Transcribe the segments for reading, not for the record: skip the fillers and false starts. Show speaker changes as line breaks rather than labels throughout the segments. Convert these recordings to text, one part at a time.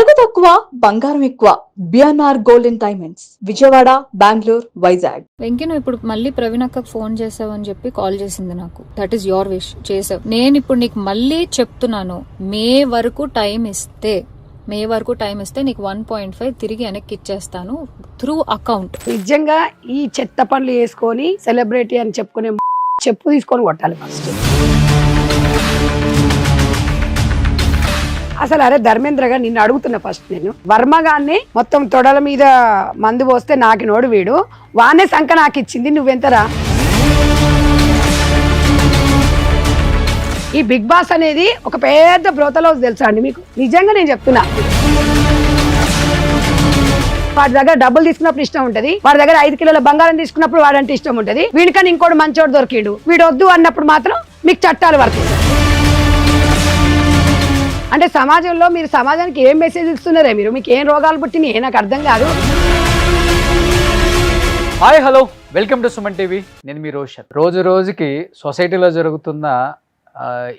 తరుగు తక్కువ బంగారం ఎక్కువ BNR gold and diamonds Vijayawada, Bengaluru, Vizag.
Venky, నువ్వు ఇప్పుడు మళ్ళీ ప్రవీణ్ అక్కకు ఫోన్ చేసావు అని చెప్పి కాల్ చేసింది నాకు. దట్ ఈస్ యువర్ విష్, చేసావు. నేను ఇప్పుడు నీకు మళ్ళీ చెప్తున్నాను, మే వరకు టైం ఇస్తే నీకు 1.5 తిరిగి వెనక్కి ఇచ్చేస్తాను త్రూ అకౌంట్.
నిజంగా ఈ చెత్త పనులు వేసుకొని సెలబ్రిటీ అని చెప్పుకునే చెప్పు తీసుకొని కొట్టాలి ఫస్ట్. అసలు అరే ధర్మేంద్రగా నిన్ను అడుగుతున్నా ఫస్ట్, నేను వర్మగాన్ని మొత్తం తొడల మీద మందు పోస్తే నాకు నోడు వీడు వానే సంఖ నాకు ఇచ్చింది, నువ్వెంతరా? ఈ బిగ్ బాస్ అనేది ఒక పెద్ద బ్రోతల్ హౌస్ తెలుసా అండి మీకు? నిజంగా నేను చెప్తున్నా. వాడి దగ్గర డబ్బులు తీసుకున్నప్పుడు ఇష్టం ఉంటది, వాడి దగ్గర 5 కిలోల బంగారం తీసుకున్నప్పుడు వాడంటే ఇష్టం ఉంటది, వీడికని ఇంకోటి మంచోడు దొరికిండు, వీడు వద్దు అన్నప్పుడు మాత్రం మీకు చట్టాలు వర్తిస్తాయి. అంటే సమాజంలో మీరు సమాజానికి ఏం మెసేజ్ ఇస్తున్నారే మీరు? మీకు ఏం రోగాలు పుట్టినాయి నాకు అర్థం కాదు.
Hi, hello, welcome to Suman TV. నేను మీ రోషన్. రోజు రోజుకి సొసైటీలో జరుగుతున్న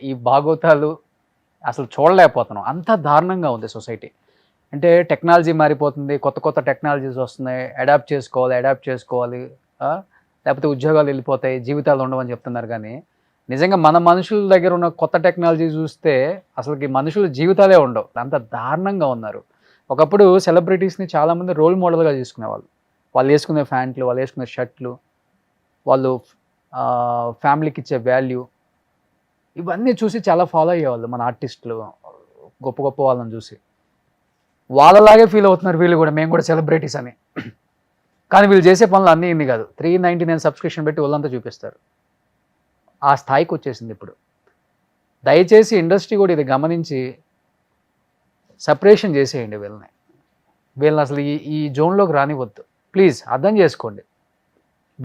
ఈ భాగోతాలు అసలు చూడలేకపోతున్నాం. అంత దారుణంగా ఉంది సొసైటీ. అంటే టెక్నాలజీ మారిపోతుంది, కొత్త కొత్త టెక్నాలజీస్ వస్తున్నాయి, అడాప్ట్ చేసుకోవాలి, లేకపోతే ఉద్యోగాలు వెళ్ళిపోతాయి, జీవితాలు ఉండవని చెప్తున్నారు. కానీ నిజంగా మన మనుషుల దగ్గర ఉన్న కొత్త టెక్నాలజీ చూస్తే అసలుకి మనుషుల జీవితాలే ఉండవు. అంత దారుణంగా ఉన్నారు. ఒకప్పుడు సెలబ్రిటీస్ని చాలామంది రోల్ మోడల్గా తీసుకునేవాళ్ళు. వాళ్ళు వేసుకునే ప్యాంట్లు, వాళ్ళు వేసుకునే షర్ట్లు, వాళ్ళు ఫ్యామిలీకి ఇచ్చే వాల్యూ, ఇవన్నీ చూసి చాలా ఫాలో అయ్యేవాళ్ళు మన ఆర్టిస్టులు, గొప్ప గొప్ప వాళ్ళని చూసి. వాళ్ళలాగే ఫీల్ అవుతున్నారు వీళ్ళు కూడా, మేము కూడా సెలబ్రిటీస్ అని. కానీ వీళ్ళు చేసే పనులు అన్నీ ఇన్ని కాదు. 399 సబ్స్క్రిప్షన్ పెట్టి వాళ్ళంతా చూపిస్తారు. ఆ స్థాయికి వచ్చేసింది ఇప్పుడు. దయచేసి ఇండస్ట్రీ కూడా ఇది గమనించి సపరేషన్ చేసేయండి వీళ్ళని అసలు ఈ జోన్లోకి రానివద్దు. ప్లీజ్ అర్థం చేసుకోండి.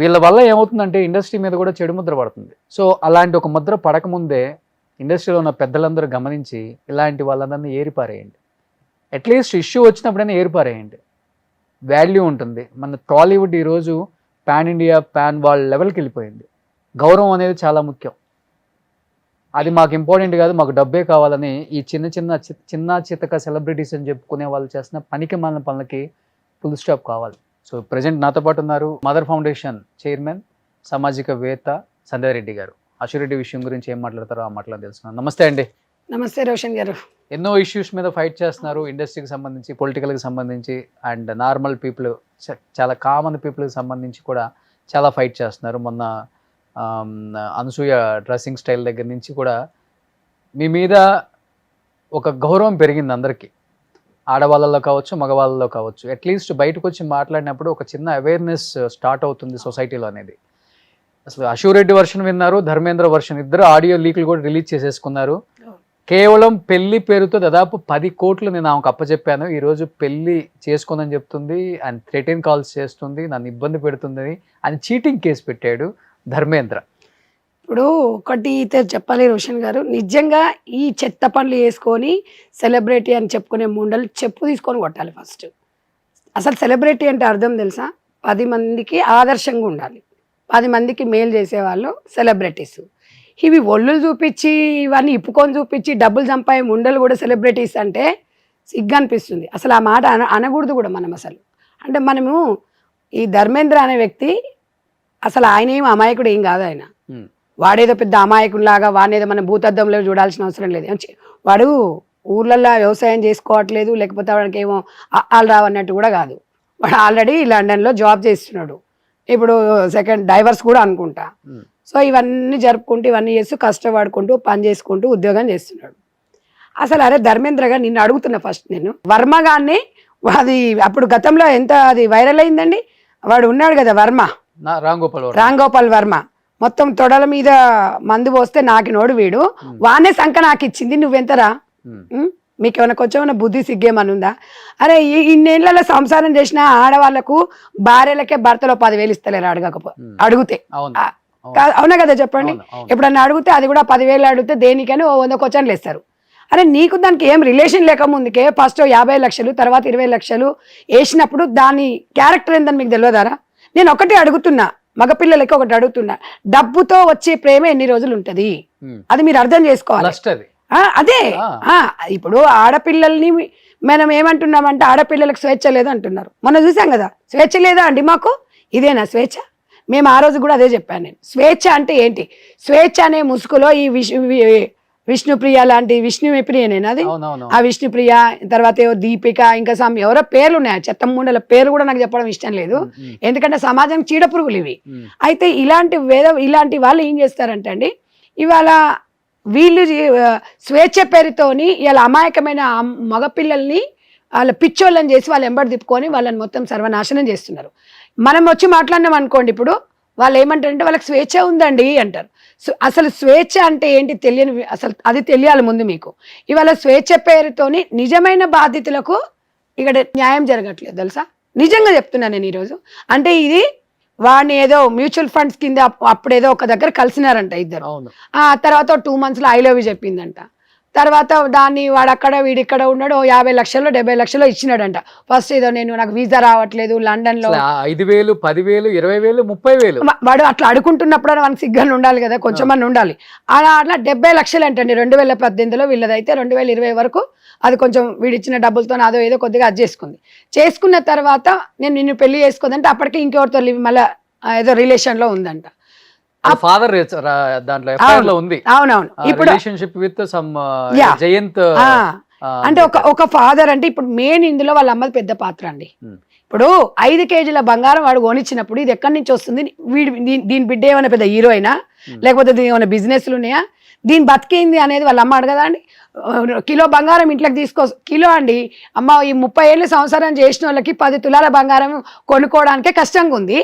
వీళ్ళ వల్ల ఏమవుతుందంటే ఇండస్ట్రీ మీద కూడా చెడు ముద్ర పడుతుంది. సో అలాంటి ఒక ముద్ర పడకముందే ఇండస్ట్రీలో ఉన్న పెద్దలందరూ గమనించి ఇలాంటి వాళ్ళందరినీ ఏరిపారేయండి. అట్లీస్ట్ ఇష్యూ వచ్చినప్పుడైనా ఏరిపారేయండి. వాల్యూ ఉంటుంది. మన టాలీవుడ్ ఈరోజు పాన్ ఇండియా, పాన్ వరల్డ్ లెవెల్కి వెళ్ళిపోయింది. గౌరవం అనేది చాలా ముఖ్యం. అది మాకు ఇంపార్టెంట్ కాదు, మాకు డబ్బే కావాలని ఈ చిన్న చితక సెలబ్రిటీస్ అని చెప్పుకునే వాళ్ళు చేస్తున్న పనికి మాలిన పనులకి ఫుల్ స్టాప్ కావాలి. సో ప్రజెంట్ నాతో పాటు ఉన్నారు మదర్ ఫౌండేషన్ చైర్మన్, సామాజికవేత్త సంధ్య రెడ్డి గారు. అశ్వరెడ్డి విషయం గురించి ఏం మాట్లాడతారో ఆ మాటలో తెలుసుకున్నాను. నమస్తే అండి.
నమస్తే రోషన్ గారు.
ఎన్నో ఇష్యూస్ మీద ఫైట్ చేస్తున్నారు, ఇండస్ట్రీకి సంబంధించి, పొలిటికల్కి సంబంధించి, అండ్ నార్మల్ పీపుల్, చాలా కామన్ పీపుల్కి సంబంధించి కూడా చాలా ఫైట్ చేస్తున్నారు. మొన్న అనసూయ డ్రెస్సింగ్ స్టైల్ దగ్గర నుంచి కూడా మీ మీద ఒక గౌరవం పెరిగింది అందరికీ, ఆడవాళ్ళలో కావచ్చు, మగవాళ్ళలో కావచ్చు. అట్లీస్ట్ బయటకు వచ్చి మాట్లాడినప్పుడు ఒక చిన్న అవేర్నెస్ స్టార్ట్ అవుతుంది సొసైటీలో అనేది. అసలు అశ్వరెడ్డి వర్షన్ విన్నారు, ధర్మేంద్ర వర్షన్, ఇద్దరు ఆడియో లీకులు కూడా రిలీజ్ చేసేసుకున్నారు. కేవలం పెళ్లి పేరుతో దాదాపు 10 కోట్లు నేను ఆమెకు అప్పచెప్పాను, ఈరోజు పెళ్లి చేసుకుందని చెప్తుంది, అండ్ థ్రెటన్ కాల్స్ చేస్తుంది, నన్ను ఇబ్బంది పెడుతుంది అని చీటింగ్ కేసు పెట్టాడు ధర్మేంద్ర.
ఇప్పుడు ఒకటి చెప్పాలి రోషన్ గారు, నిజంగా ఈ చెత్త పనులు వేసుకొని సెలబ్రిటీ అని చెప్పుకునే ముండలు చెప్పు తీసుకొని కొట్టాలి ఫస్ట్. అసలు సెలబ్రిటీ అంటే అర్థం తెలుసా? 10 మందికి ఆదర్శంగా ఉండాలి, 10 మందికి మేలు చేసేవాళ్ళు సెలబ్రిటీస్. ఇవి ఒళ్ళులు చూపించి, ఇవన్నీ ఇప్పుకొని చూపించి డబ్బులు సంపాదే ముండలు కూడా సెలబ్రిటీస్ అంటే సిగ్గు అనిపిస్తుంది. అసలు ఆ మాట అనకూడదు కూడా మనం అసలు. అంటే మనము ఈ ధర్మేంద్ర అనే వ్యక్తి అసలు ఆయన ఏం అమాయకుడు ఏం కాదు. ఆయన వాడేదో పెద్ద అమాయకుడిలాగా వాడినేదో మనం భూతద్దంలో చూడాల్సిన అవసరం లేదు. వాడు ఊర్లల్లో వ్యవసాయం చేసుకోవట్లేదు, లేకపోతే వాడికి ఏమో ఆళ్ళు రావన్నట్టు కూడా కాదు. వాడు ఆల్రెడీ లండన్లో జాబ్ చేస్తున్నాడు, ఇప్పుడు సెకండ్ డైవర్స్ కూడా అనుకుంటా. సో ఇవన్నీ జరుపుకుంటూ, ఇవన్నీ చేస్తూ, కష్టపడుకుంటూ, పని చేసుకుంటూ ఉద్యోగం చేస్తున్నాడు. అసలు అరే ధర్మేంద్రగా నిన్ను అడుగుతున్నా ఫస్ట్, నేను వర్మగాన్ని, అది అప్పుడు గతంలో ఎంత అది వైరల్ అయిందండి, వాడు ఉన్నాడు కదా వర్మ, రామ్ గోపాల్ వర్మ, మొత్తం తొడల మీద మందు పోస్తే నాకు నోడు వీడు వానే సంఖ నాకు ఇచ్చింది, నువ్వెంతరా? మీకు ఏమైనా కొంచెం బుద్ధి సిగ్గేమని ఉందా? అరే ఇన్నేళ్లలో సంసారం చేసిన ఆడవాళ్లకు భార్యలకే భర్తలో 10,000 ఇస్తలేరు అడిగితే. అవునా కదా చెప్పండి? ఎప్పుడన్నా అడిగితే అది కూడా 10,000 అడిగితే దేనికని 100 క్వశ్చన్లు వేస్తారు. అరే నీకు దానికి ఏం రిలేషన్ లేకముందుకే ఫస్ట్ 50 లక్షలు తర్వాత 20 లక్షలు వేసినప్పుడు దాని క్యారెక్టర్ ఏందని మీకు తెలియదారా? నేను ఒకటి అడుగుతున్నా, మగపిల్లలకి ఒకటి అడుగుతున్నా, డబ్బుతో వచ్చే ప్రేమ ఎన్ని రోజులు ఉంటది? అది మీరు అర్థం చేసుకోవాలి. అదే ఇప్పుడు ఆడపిల్లల్ని మనం ఏమంటున్నామంటే ఆడపిల్లలకు స్వేచ్ఛ లేదు అంటున్నారు. మొన్న చూసాం కదా, స్వేచ్ఛ లేదా అండి మాకు? ఇదేనా స్వేచ్ఛ? మేము ఆ రోజు కూడా అదే చెప్పాను నేను. స్వేచ్ఛ అంటే ఏంటి? స్వేచ్ఛ అనే ముసుగులో ఈ విష్ణుప్రియ లాంటి విష్ణుప్రియనేనా అది? ఆ విష్ణుప్రియ తర్వాత ఏవో దీపిక ఇంకా ఎవరో పేర్లు ఉన్నాయి. చెత్తమూండల పేరు కూడా నాకు చెప్పడం ఇష్టం లేదు, ఎందుకంటే సమాజం చీడపురుగులు ఇవి. అయితే ఇలాంటి వాళ్ళు ఏం చేస్తారంటే అండి, ఇవాళ వీళ్ళు స్వేచ్ఛ పేరుతోని ఇలా అమాయకమైన మగపిల్లల్ని వాళ్ళ పిచ్చోళ్ళని చేసి వాళ్ళు ఎంబడి తిప్పుకొని వాళ్ళని మొత్తం సర్వనాశనం చేస్తున్నారు. మనం వచ్చి మాట్లాడినాం అనుకోండి, ఇప్పుడు వాళ్ళు ఏమంటారంటే వాళ్ళకి స్వేచ్ఛ ఉందండి అంటారు. అసలు స్వేచ్ఛ అంటే ఏంటి తెలియని, అసలు అది తెలియాలి ముందు మీకు. ఇవాళ స్వేచ్ఛ పేరుతోని నిజమైన బాధితులకు ఇక్కడ న్యాయం జరగట్లేదు తెలుసా, నిజంగా చెప్తున్నాను నేను ఈరోజు. అంటే ఇది వాడిని ఏదో మ్యూచువల్ ఫండ్స్ కింద అప్పుడేదో ఒక దగ్గర కలిసినారంట ఇద్దరు. తర్వాత 2 months ఐ లవ్ యూ చెప్పిందంట. తర్వాత దాన్ని వాడక్కడ వీడిక్కడ ఉన్నాడు 50 లక్షలు 70 లక్షలు ఇచ్చినాడంట. ఫస్ట్ ఏదో నాకు వీసా రావట్లేదు లండన్ లో
5,000 10,000 20,000 30,000
వాడు అట్లా అడుకుంటున్నప్పుడు మనకు సిగ్నల్ ఉండాలి కదా, కొంచెం అని ఉండాలి. అట్లా 70 లక్షలు అంటండి 2018లో, వీళ్ళదైతే 2020 వరకు అది కొంచెం వీడిచ్చిన డబ్బులతో అదో ఏదో కొద్దిగా అది చేసుకున్న తర్వాత నేను నిన్ను పెళ్లి చేసుకోదంటే అప్పటికే ఇంకెవరితో మళ్ళీ ఏదో రిలేషన్ లో ఉందంట.
ఫాదర్ దాంట్లో ఎఫ్ఐఆర్ లో ఉంది.
అవునవును. ఇప్పుడు
రిలేషన్షిప్ విత్ సమ్ జయంత్
అంటే ఒక ఫాదర్ అంటే ఇప్పుడు మెయిన్ ఇందులో వాళ్ళ అమ్మది పెద్ద పాత్ర అండి. ఇప్పుడు 5 కేజీల బంగారం వాడు కొనిచ్చినప్పుడు ఇది ఎక్కడి నుంచి వస్తుంది? దీని బిడ్డ ఏమైనా పెద్ద హీరో అయినా, లేకపోతే దీని ఏమైనా బిజినెస్లు ఉన్నాయా, దీని బతికేంది అనేది వాళ్ళ అమ్మ అడగదా అండి? కిలో బంగారం ఇంట్లోకి కిలో అండి అమ్మ, ఈ 30 ఏళ్ళు సంవత్సరం చేసిన వాళ్ళకి 10 తులాల బంగారం కొనుక్కోవడానికే కష్టంగా ఉంది.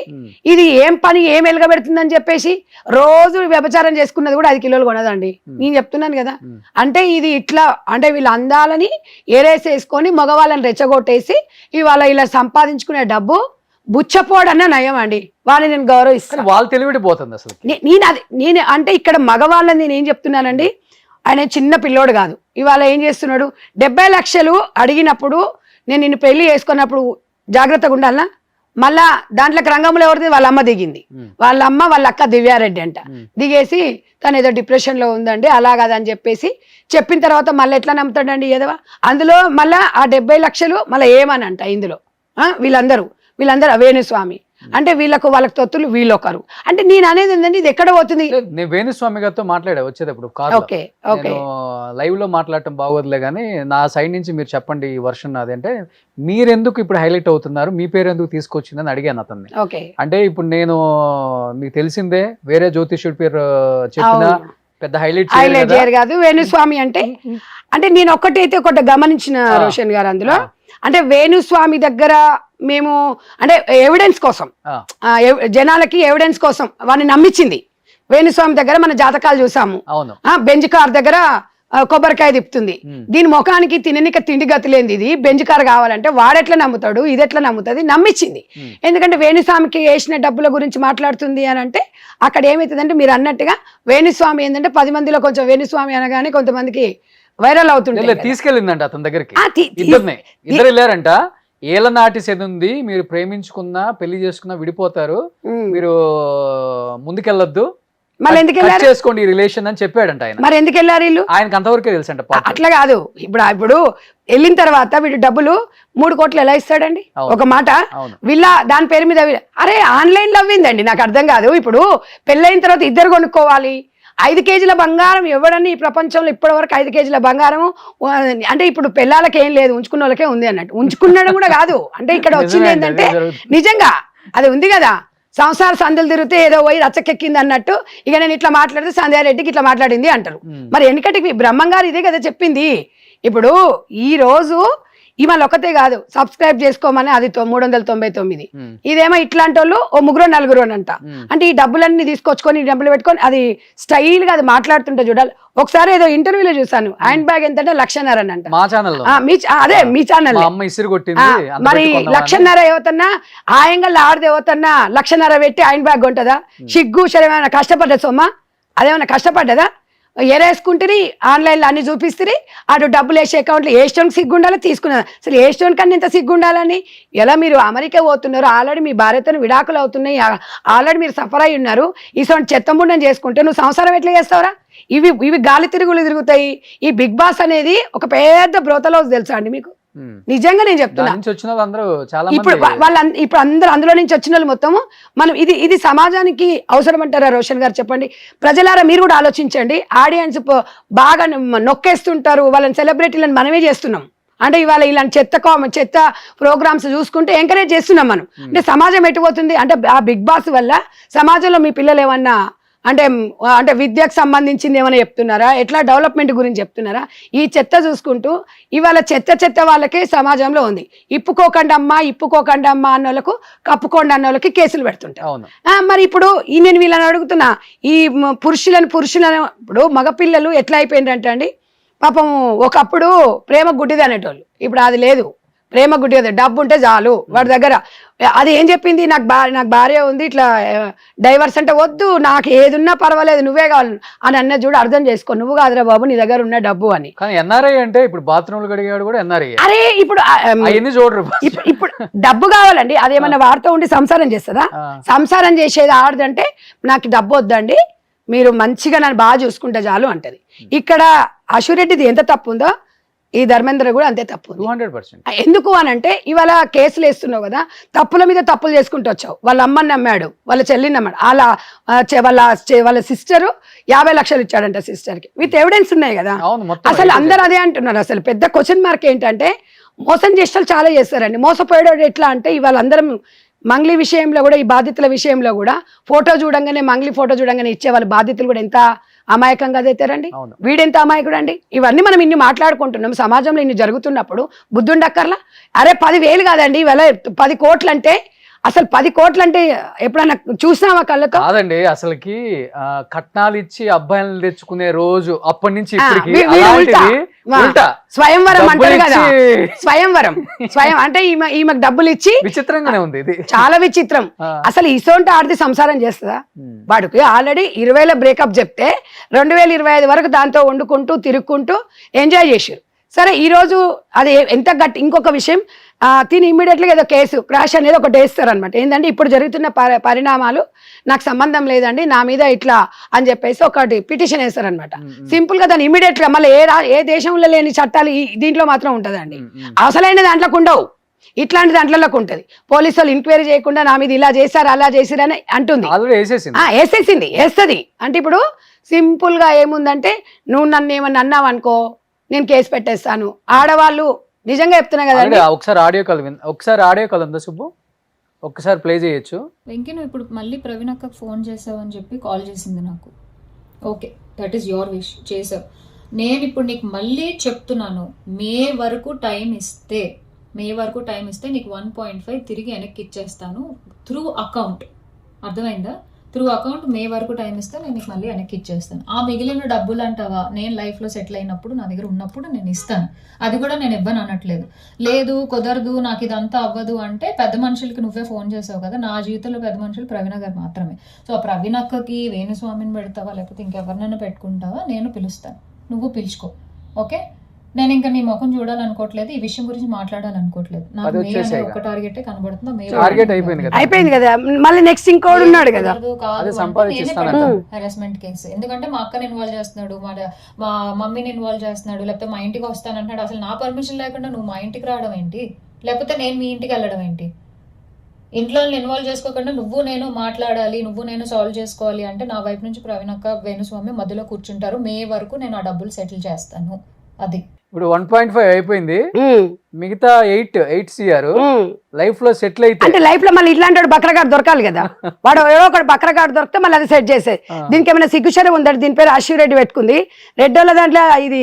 ఇది ఏం పని, ఏం వెలగబెడుతుందని చెప్పేసి రోజు వ్యభిచారం చేసుకున్నది కూడా 5 కిలోలు కొనదండి. నేను చెప్తున్నాను కదా. అంటే ఇది ఇట్లా అంటే వీళ్ళ అందాలని ఏరేసేసుకొని మగవాళ్ళని రెచ్చగొట్టేసి ఇవాళ ఇలా సంపాదించుకునే డబ్బు బుచ్చపోడన్నా నయం అండి. వాళ్ళని నేను గౌరవిస్తాను.
వాళ్ళు తెలివిడిపోతుంది అసలు.
నేను అంటే ఇక్కడ మగవాళ్ళని నేను ఏం చెప్తున్నానండి, ఆయన చిన్న పిల్లోడు కాదు. ఇవాళ ఏం చేస్తున్నాడు, 70 లక్షలు అడిగినప్పుడు నేను నిన్ను పెళ్లి చేసుకున్నప్పుడు జాగ్రత్తగా ఉండాలనా? మళ్ళా దాంట్లోకి రంగంలో ఎవరిది? వాళ్ళ అమ్మ దిగింది. వాళ్ళ అమ్మ వాళ్ళ అక్క దివ్యారెడ్డి అంట దిగేసి తను ఏదో డిప్రెషన్ లో ఉందండి అలాగదని చెప్పేసి చెప్పిన తర్వాత మళ్ళీ ఎట్లా నమ్ముతాడండి ఏదవా? అందులో మళ్ళా ఆ 70 లక్షలు మళ్ళీ ఏమని అంట ఇందులో వీళ్ళందరూ వేణుస్వామి అంటే వాళ్ళకి తొత్తులు వీళ్ళొకరు. అంటే నేను అనేది ఏంటంటే ఇది ఎక్కడ పోతుంది?
నేను వేణుస్వామి గారితో మాట్లాడా వచ్చేటప్పుడు లైవ్ లో మాట్లాడటం బాగోదులే కానీ నా సైడ్ నుంచి మీరు చెప్పండి ఈ వర్షన్ నాది అంటే, మీరెందుకు ఇప్పుడు హైలైట్ అవుతున్నారు, మీ పేరు ఎందుకు తీసుకొచ్చిందని అడిగాను అతన్ని. అంటే ఇప్పుడు నేను మీకు తెలిసిందే వేరే జ్యోతిష్యుడి పేరు చెప్పిన పెద్ద హైలైట్
చేయరు కాదు. వేణుస్వామి అంటే నేను ఒకటి గమనించిన రోషన్ గారు అందులో, అంటే వేణుస్వామి దగ్గర మేము అంటే ఎవిడెన్స్ కోసం జనాలకి ఎవిడెన్స్ కోసం వాడిని నమ్మించింది. వేణుస్వామి దగ్గర మన జాతకాలు చూసాము, బెంజ్ కార్ దగ్గర కొబ్బరికాయ తిప్పుతుంది, దీని ముఖానికి తిననిక తిండి గతి లేనిది, ఇది బెంజ్ కార్ కావాలంటే వాడెట్లా నమ్ముతాడు, ఇది ఎట్లా నమ్ముతుంది? నమ్మించింది. ఎందుకంటే వేణుస్వామికి వేసిన డబ్బుల గురించి మాట్లాడుతుంది అని అంటే అక్కడ ఏమవుతుందంటే మీరు అన్నట్టుగా వేణుస్వామి ఏంటంటే 10 మందిలో కొంచెం వేణుస్వామి అనగానే కొంతమందికి వైరల్ అవుతుంటే
తీసుకెళ్ళిందంట అతని దగ్గరికి. ఇద్దరు వెళ్ళారంట. ఏళ్ళ నాటి సెది ఉంది, మీరు ప్రేమించుకున్నా పెళ్లి చేసుకున్నా విడిపోతారు, మీరు ముందుకెళ్ళొద్దు,
మళ్ళీ ఎందుకు
చేసుకోండి ఈ రిలేషన్ అని చెప్పాడంట ఆయన.
మరి ఎందుకు వెళ్ళారు వీళ్ళు?
ఆయనకు అంతవరకే తెలుసు అంట.
అట్లా కాదు, ఇప్పుడు వెళ్ళిన తర్వాత వీడు డబ్బులు 3 కోట్లు ఎలా ఇస్తాడండి? ఒక మాట వీళ్ళ దాని పేరు మీద అరే ఆన్లైన్ లో అవ్విందండి, నాకు అర్థం కాదు. ఇప్పుడు పెళ్ళైన తర్వాత ఇద్దరు కొనుక్కోవాలి. 5 కేజీల బంగారం ఎవడని ఈ ప్రపంచంలో ఇప్పటి వరకు 5 కేజీల బంగారం అంటే ఇప్పుడు పిల్లలకి ఏం లేదు, ఉంచుకున్న వాళ్ళకే ఉంది అన్నట్టు. ఉంచుకున్నాడు కూడా కాదు, అంటే ఇక్కడ వచ్చింది ఏంటంటే నిజంగా అది ఉంది కదా, సంసార సందులు తిరిగితే ఏదో పోయి రచ్చకెక్కింది అన్నట్టు. ఇక నేను ఇట్లా మాట్లాడితే సంధ్యారెడ్డికి ఇట్లా మాట్లాడింది అంటారు. మరి ఎందుకంటే బ్రహ్మంగారు ఇదే కదా చెప్పింది. ఇప్పుడు ఈ రోజు ఇవాళ ఒకటే కాదు, సబ్స్క్రైబ్ చేసుకోమని అది 399. ఇదేమో ఇట్లాంటి వాళ్ళు 3-4 అంట. అంటే ఈ డబ్బులన్నీ తీసుకొచ్చుకొని ఈ డబ్బులు పెట్టుకొని అది స్టైల్ గా అది మాట్లాడుతుంటే చూడాలి. ఒకసారి ఏదో ఇంటర్వ్యూలో చూసాను, హ్యాండ్ బ్యాగ్ ఎంత అంటే 1,50,000 అంట. అదే మీ ఛానల్. మరి 1,50,000 ఏవతన్నా ఆయంగా ఆడది ఏవతన్నా 1,50,000 పెట్టి హ్యాండ్ బ్యాగ్ ఉంటుందా? సిగ్గు శరమేమైనా కష్టపడ్డా సొమ్మ? అదేమన్నా కష్టపడ్డదా? ఎరేసుకుంటుంది, ఆన్లైన్లో అన్ని చూపిస్తుంది, అటు డబ్బులు వేసే అకౌంట్లో ఏ స్టోన్కి సిగ్గుండాలో తీసుకున్నారు. అసలు ఏ స్టోన్ కన్నా ఇంత సిగ్గుండాలని? ఎలా మీరు అమెరికా పోతున్నారు, ఆల్రెడీ మీ భార్యతో విడాకులు అవుతున్నాయి, ఆల్రెడీ మీరు సఫర్ అయి ఉన్నారు, ఈ సౌండ్ చెత్తముండం చేసుకుంటే నువ్వు సంసారం ఎట్లా చేస్తావురా? ఇవి గాలి తిరుగులు తిరుగుతాయి. ఈ బిగ్ బాస్ అనేది ఒక పెద్ద బ్రోతలో తెలుసా అండి మీకు? నిజంగా నేను చెప్తున్నా.
దాని నుంచి వచ్చిన వాళ్ళందరూ చాలా
ఇప్పుడు ఇప్పుడు అందరూ అందులో నుంచి వచ్చిన వాళ్ళు మొత్తము మనం ఇది సమాజానికి అవసరం అంటారా రోషన్ గారు? చెప్పండి. ప్రజలారా మీరు కూడా ఆలోచించండి. ఆడియన్స్ బాగా నొక్కేస్తుంటారు వాళ్ళని, సెలబ్రిటీలను మనమే చేస్తున్నాం. అంటే ఇవాళ ఇలాంటి చెత్త ప్రోగ్రామ్స్ చూసుకుంటే ఎంకరేజ్ చేస్తున్నాం మనం. అంటే సమాజం ఎటుపోతుంది అంటే ఆ బిగ్ బాస్ వల్ల సమాజంలో మీ పిల్లలు ఏమన్నా అంటే విద్యకు సంబంధించింది ఏమైనా చెప్తున్నారా? ఎట్లా డెవలప్మెంట్ గురించి చెప్తున్నారా? ఈ చెత్త చూసుకుంటూ ఇవాళ చెత్త వాళ్ళకే సమాజంలో ఉంది. ఇప్పుకోకండి అమ్మా అన్న వాళ్ళకు, కప్పుకోండి అన్న వాళ్ళకి కేసులు పెడుతుంటారు. మరి ఇప్పుడు నేను వీళ్ళని అడుగుతున్నా, ఈ పురుషులను ఇప్పుడు మగపిల్లలు ఎట్లా అయిపోయిందంటే అండి, పాపం ఒకప్పుడు ప్రేమ గుడ్డిది అనేటోళ్ళు, ఇప్పుడు అది లేదు. ప్రేమ గుడ్డిది, డబ్బు ఉంటే చాలు వాడి దగ్గర. అది ఏం చెప్పింది, నాకు భార్య ఉంది, ఇట్లా డైవర్స్ అంటే వద్దు, నాకు ఏది ఉన్నా పర్వాలేదు, నువ్వే కావాలి అని అన్న చూడు. అర్థం చేసుకో, నువ్వు కాదురా బాబు, నీ దగ్గర ఉన్న డబ్బు అని.
ఎన్ఆర్ఐ అంటే ఇప్పుడు బాత్రూమ్లు కడిగాడు కూడా ఎన్ఆర్ఐ.
అరే ఇప్పుడు
చూడరు,
ఇప్పుడు డబ్బు కావాలండి. అదేమన్నా వారితో ఉండి సంసారం చేస్తుందా? సంసారం చేసేది ఆడదంటే నాకు డబ్బు వద్దండి, మీరు మంచిగా నన్ను బాగా చూసుకుంటే చాలు అంటది. ఇక్కడ అశురెడ్డిది ఎంత తప్పు ఉందో ఈ ధర్మేంద్ర కూడా అంతే తప్పు.
200%.
ఎందుకు అని అంటే ఇవాళ కేసులు వేస్తున్నావు కదా, తప్పుల మీద తప్పులు చేసుకుంటూ వచ్చావు. వాళ్ళ అమ్మని నమ్మాడు, వాళ్ళ చెల్లిని నమ్మాడు, వాళ్ళ సిస్టరు 50 లక్షలు ఇచ్చాడంట సిస్టర్కి, విత్ ఎవిడెన్స్ ఉన్నాయి కదా. అసలు అందరు అదే అంటున్నారు. అసలు పెద్ద క్వశ్చన్ మార్క్ ఏంటంటే మోసం చేష్టలు చాలా చేస్తారండి. మోసపోయాడు ఎట్లా అంటే ఇవాళ అందరం మంగ్లీ విషయంలో కూడా, ఈ బాధితుల విషయంలో కూడా మంగ్లీ ఫోటో చూడంగానే ఇచ్చే వాళ్ళ బాధితులు కూడా ఎంత అమాయకంగా అదైతారండి. వీడెంత అమాయకుడు అండి. ఇవన్నీ మనం ఇన్ని మాట్లాడుకుంటున్నాం, సమాజంలో ఇన్ని జరుగుతున్నప్పుడు బుద్ధుండక్కర్లా. అరే 10,000 కాదండి ఇవాళ 10 కోట్లు అంటే, అసలు 10 కోట్లు అంటే ఎప్పుడన్నా చూసినావా కళ్ళతో?
కాదండి, అసలుకి కట్నాలు ఇచ్చి అబ్బాయిలను తెచ్చుకునే రోజు అప్పటి నుంచి
స్వయంవరం అంటారు కదా, స్వయం అంటే ఈమెకు డబ్బులు ఇచ్చి.
విచిత్రంగానే ఉంది ఇది, చాలా
విచిత్రం. అసలు ఇసోంటి ఆడితే సంసారం చేస్తుందా? వాడికి ఆల్రెడీ 20,000 బ్రేకప్ చెప్తే 2025 వరకు దాంతో వండుకుంటూ తిరుక్కుంటూ ఎంజాయ్ చేశారు. సరే ఈ రోజు అది ఎంత గట్టి. ఇంకొక విషయం, తిని ఇమ్మీడియట్గా ఏదో కేసు క్రాష్ అనేది ఒకటి వేస్తారనమాట. ఏంటంటే ఇప్పుడు జరుగుతున్న పరిణామాలు నాకు సంబంధం లేదండి, నా మీద ఇట్లా అని చెప్పేసి ఒకటి పిటిషన్ వేస్తారనమాట. సింపుల్ గా దాన్ని ఇమ్మీడియట్ గా మళ్ళీ ఏ దేశంలో లేని చట్టాలు దీంట్లో మాత్రం ఉంటదండి. అసలైన దాంట్లోకి ఉండవు, ఇట్లాంటి దాంట్లోకి ఉంటది. పోలీసు వాళ్ళు ఎంక్వైరీ చేయకుండా నా మీద ఇలా చేశారు అలా చేశారని అంటుంది, వేస్తుంది. అంటే ఇప్పుడు సింపుల్ గా ఏముందంటే, నువ్వు నన్ను ఏమన్నా అన్నావు అనుకో నేను కేసు పెట్టేస్తాను. ఆడవాళ్ళు నిజంగా చెప్తున్నా కదండి.
ఒకసారి ఆడియో కాల్ ఉందా సుబ్బు? ఒక్కసారి ప్లే చేయొచ్చు.
వెంకీ, నువ్వు ఇప్పుడు మళ్ళీ ప్రవీణ్ అక్కకు ఫోన్ చేసావని చెప్పి కాల్ చేసింది నాకు. Okay, that is your wish, చేసావు. నేను ఇప్పుడు నీకు మళ్ళీ చెప్తున్నాను, మే వరకు టైం ఇస్తే నీకు 1.5 తిరిగి వెనక్కి ఇచ్చేస్తాను త్రూ అకౌంట్. అర్థమైందా? త్రూ అకౌంట్ మే వరకు టైం ఇస్తే నేను నీకు మళ్ళీ వెనక్కి ఇచ్చేస్తాను. ఆ మిగిలిన డబ్బులు అంటావా, నేను లైఫ్లో సెటిల్ అయినప్పుడు నా దగ్గర ఉన్నప్పుడు నేను ఇస్తాను. అది కూడా నేను ఇవ్వను అనట్లేదు. లేదు కుదరదు నాకు ఇదంతా అవ్వదు అంటే, పెద్ద మనుషులకి నువ్వే ఫోన్ చేసావు కదా, నా జీవితంలో పెద్ద మనుషులు ప్రవీణ గారు మాత్రమే. సో ఆ ప్రవీణ అక్కకి వేణుస్వామిని పెడతావా లేకపోతే ఇంకెవరినైనా పెట్టుకుంటావా, నేను పిలుస్తాను, నువ్వు పిలుచుకో. ఓకే, నేను ఇంకా నీ ముఖం చూడాలనుకోవట్లేదు, ఈ విషయం గురించి మాట్లాడాలనుకోవట్లేదు. నాకు ఒక టార్గెట్ కనబడుతుంది,
అయిపోయింది కదా. మళ్ళీ నెక్స్ట్ ఇంకోడు ఉన్నాడు కదా
హెరాస్మెంట్ కేసు. ఎందుకంటే మా అక్కని ఇన్వాల్వ్ చేస్తున్నాడు, మా మమ్మీని ఇన్వాల్వ్ చేస్తున్నాడు, లేకపోతే మా ఇంటికి వస్తానంటున్నాడు. అసలు నా పర్మిషన్ లేకుండా నువ్వు మా ఇంటికి రావడం ఏంటి, లేకపోతే నేను మీ ఇంటికి వెళ్ళడం ఏంటి? ఇంట్లో ఇన్వాల్వ్ చేసుకోకుండా నువ్వు నేను మాట్లాడాలి, నువ్వు నేను సాల్వ్ చేసుకోవాలి అంటే నా వైపు నుంచి ప్రవీణ్ అక్క వేణుస్వామి మధ్యలో కూర్చుంటారు. మే వరకు నేను ఆ డబ్బులు సెటిల్ చేస్తాను. అది
ఇప్పుడు 1.5 అయిపోయింది, మిగతా 8 CR లైఫ్ లో సెటిల్ అయితే,
అంటే లైఫ్ లో మళ్ళీ ఇట్లాంటి వాడు బక్రగాడు దొరకాలి కదా. వాడు ఏదో ఒకటి బక్రగాడు దొరికితే మళ్ళీ అది సెట్ చేసే. దీనికి ఏమైనా సిగ్గుచరం ఉందండి. దీని పేరు అశ్విరెడ్డి పెట్టుకుంది. రెడ్డోళ్ళ దాంట్లో ఇది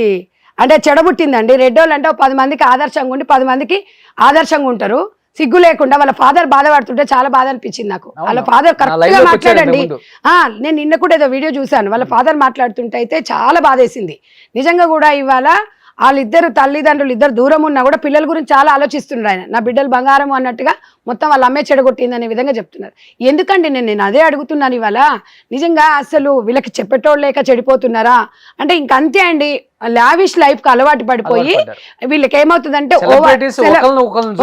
అంటే చెడబుట్టిందండి. రెడ్డోళ్ళు అంటే 10 మందికి ఆదర్శంగా ఉండి 10 మందికి ఆదర్శంగా ఉంటారు. సిగ్గు లేకుండా వాళ్ళ ఫాదర్ బాధపడుతుంటే చాలా బాధ అనిపించింది నాకు. వాళ్ళ ఫాదర్ కరెక్ట్ గా మాట్లాడండి. నేను నిన్న కూడా ఏదో వీడియో చూశాను, వాళ్ళ ఫాదర్ మాట్లాడుతుంటే అయితే చాలా బాధ వేసింది నిజంగా కూడా. ఇవాళ వాళ్ళిద్దరు తల్లిదండ్రులు ఇద్దరు దూరం ఉన్నా కూడా పిల్లల గురించి చాలా ఆలోచిస్తున్నారు. ఆయన నా బిడ్డలు బంగారం అన్నట్టుగా మొత్తం వాళ్ళ అమ్మే చెడగొట్టింది అనే విధంగా చెప్తున్నారు. ఎందుకంటే నేను అదే అడుగుతున్నాను ఇవాళ. నిజంగా అసలు వీళ్ళకి చెప్పేటోళ్ళు లేక చెడిపోతున్నారా అంటే ఇంకంతే అండి. లావిష్ లైఫ్ కు అలవాటు పడిపోయి వీళ్ళకి ఏమవుతుందంటే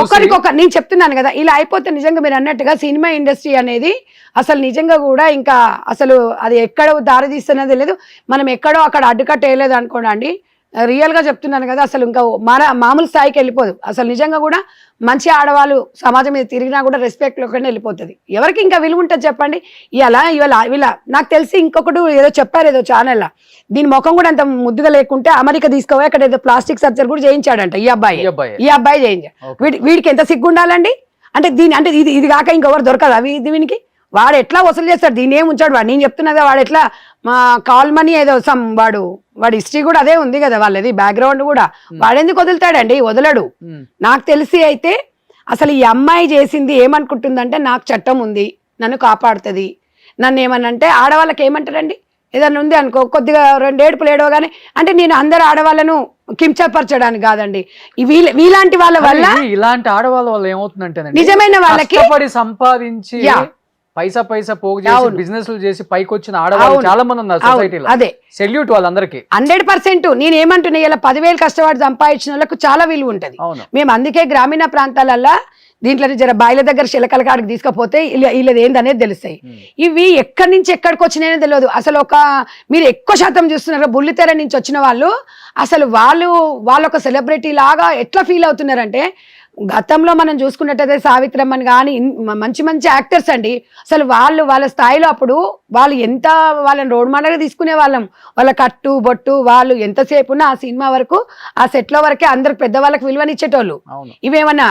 ఒకరికొకరు, నేను చెప్తున్నాను కదా, ఇలా అయిపోతే నిజంగా మీరు అన్నట్టుగా సినిమా ఇండస్ట్రీ అనేది అసలు నిజంగా కూడా ఇంకా అసలు అది ఎక్కడ దారి తీస్తున్నది లేదు. మనం ఎక్కడో అక్కడ అడ్డుకట్ట వేయలేదు అనుకోండి, రియల్గా చెప్తున్నాను కదా, అసలు ఇంకా మామూలు స్థాయికి వెళ్ళిపోదు. అసలు నిజంగా కూడా మంచి ఆడవాళ్ళు సమాజం మీద తిరిగినా కూడా రెస్పెక్ట్లోకి వెళ్ళిపోతుంది. ఎవరికి ఇంకా విలువ ఉంటుంది చెప్పండి? ఇవాళ నాకు తెలిసి ఇంకొకటి ఏదో చెప్పారు ఏదో ఛానల్లో, దీని ముఖం కూడా అంత ముద్దుగా లేకుంటే అమెరికా తీసుకోవాలి, అక్కడ ఏదో ప్లాస్టిక్ సర్జరీ కూడా చేయించాడంట ఈ అబ్బాయి చేయించాడు. వీడికి ఎంత సిగ్గు ఉండాలండి? అంటే ఇది కాక ఇంకెవరు దొరకదా వీనికి? వాడు ఎట్లా వసూలు చేస్తాడు? దీన్ని ఏం ఉంచాడు వాడు? నేను చెప్తున్నా కదా, వాడు ఎట్లా కాల్ మనీ ఏదో వాడి హిస్టరీ కూడా అదే ఉంది కదా వాళ్ళది, బ్యాక్గ్రౌండ్ కూడా. వాడెందుకు వదులుతాడండి? వదలడు. నాకు తెలిసి అయితే అసలు ఈ అమ్మాయి చేసింది ఏమనుకుంటుందంటే, నాకు చట్టం ఉంది, నన్ను కాపాడుతుంది, నన్ను ఏమనంటే ఆడవాళ్ళకి ఏమంటారండి, ఏదన్నా ఉంది అనుకో, కొద్దిగా 2 ఏడుపులు ఏడవగానే, అంటే నేను అందరు ఆడవాళ్ళను కించపరచడానికి కాదండి, వీలాంటి వాళ్ళ వల్ల,
ఇలాంటి ఆడవాళ్ళ వల్ల ఏమవుతుందంటే
నిజమైన వాళ్ళకి
సంపాదించి పైసా పోగు చేసి బిజినెస్ చేసి పైకి వచ్చిన ఆడవాళ్ళు చాలా మంది ఉన్నారు సొసైటీలో. అదే సెల్యూట్ వాళ్ళందరికీ
100%. నేను ఏమంటున్నా, ఇలా 10,000 కష్టపడి సంపాదించిన వాళ్ళకు చాలా విలువ ఉంటది. మేము అందుకే గ్రామీణ ప్రాంతాలల్లో దీంట్లో జర బాయిల దగ్గర చిలకల కాడికి తీసుకపోతే వీళ్ళది ఏందనేది తెలుస్తాయి. ఇవి ఎక్కడి నుంచి ఎక్కడికి వచ్చినాయనే తెలియదు. అసలు మీరు ఎక్కువ శాతం చూస్తున్నారు బుల్లితెర నుంచి వచ్చిన వాళ్ళు, అసలు వాళ్ళొక సెలబ్రిటీ లాగా ఎట్లా ఫీల్ అవుతున్నారంటే, గతంలో మనం చూసుకున్నట్టయితే సావిత్రమ్మని కానీ మంచి మంచి యాక్టర్స్ అండి, అసలు వాళ్ళ స్థాయిలో అప్పుడు వాళ్ళని రోడ్ మోడల్గా తీసుకునే వాళ్ళం. వాళ్ళ కట్టు బొట్టు వాళ్ళు ఎంతసేపు ఉన్నా ఆ సినిమా వరకు, ఆ సెట్లో వరకే అందరికి పెద్దవాళ్ళకి విలువనిచ్చేటోళ్ళు. ఇవేమన్నా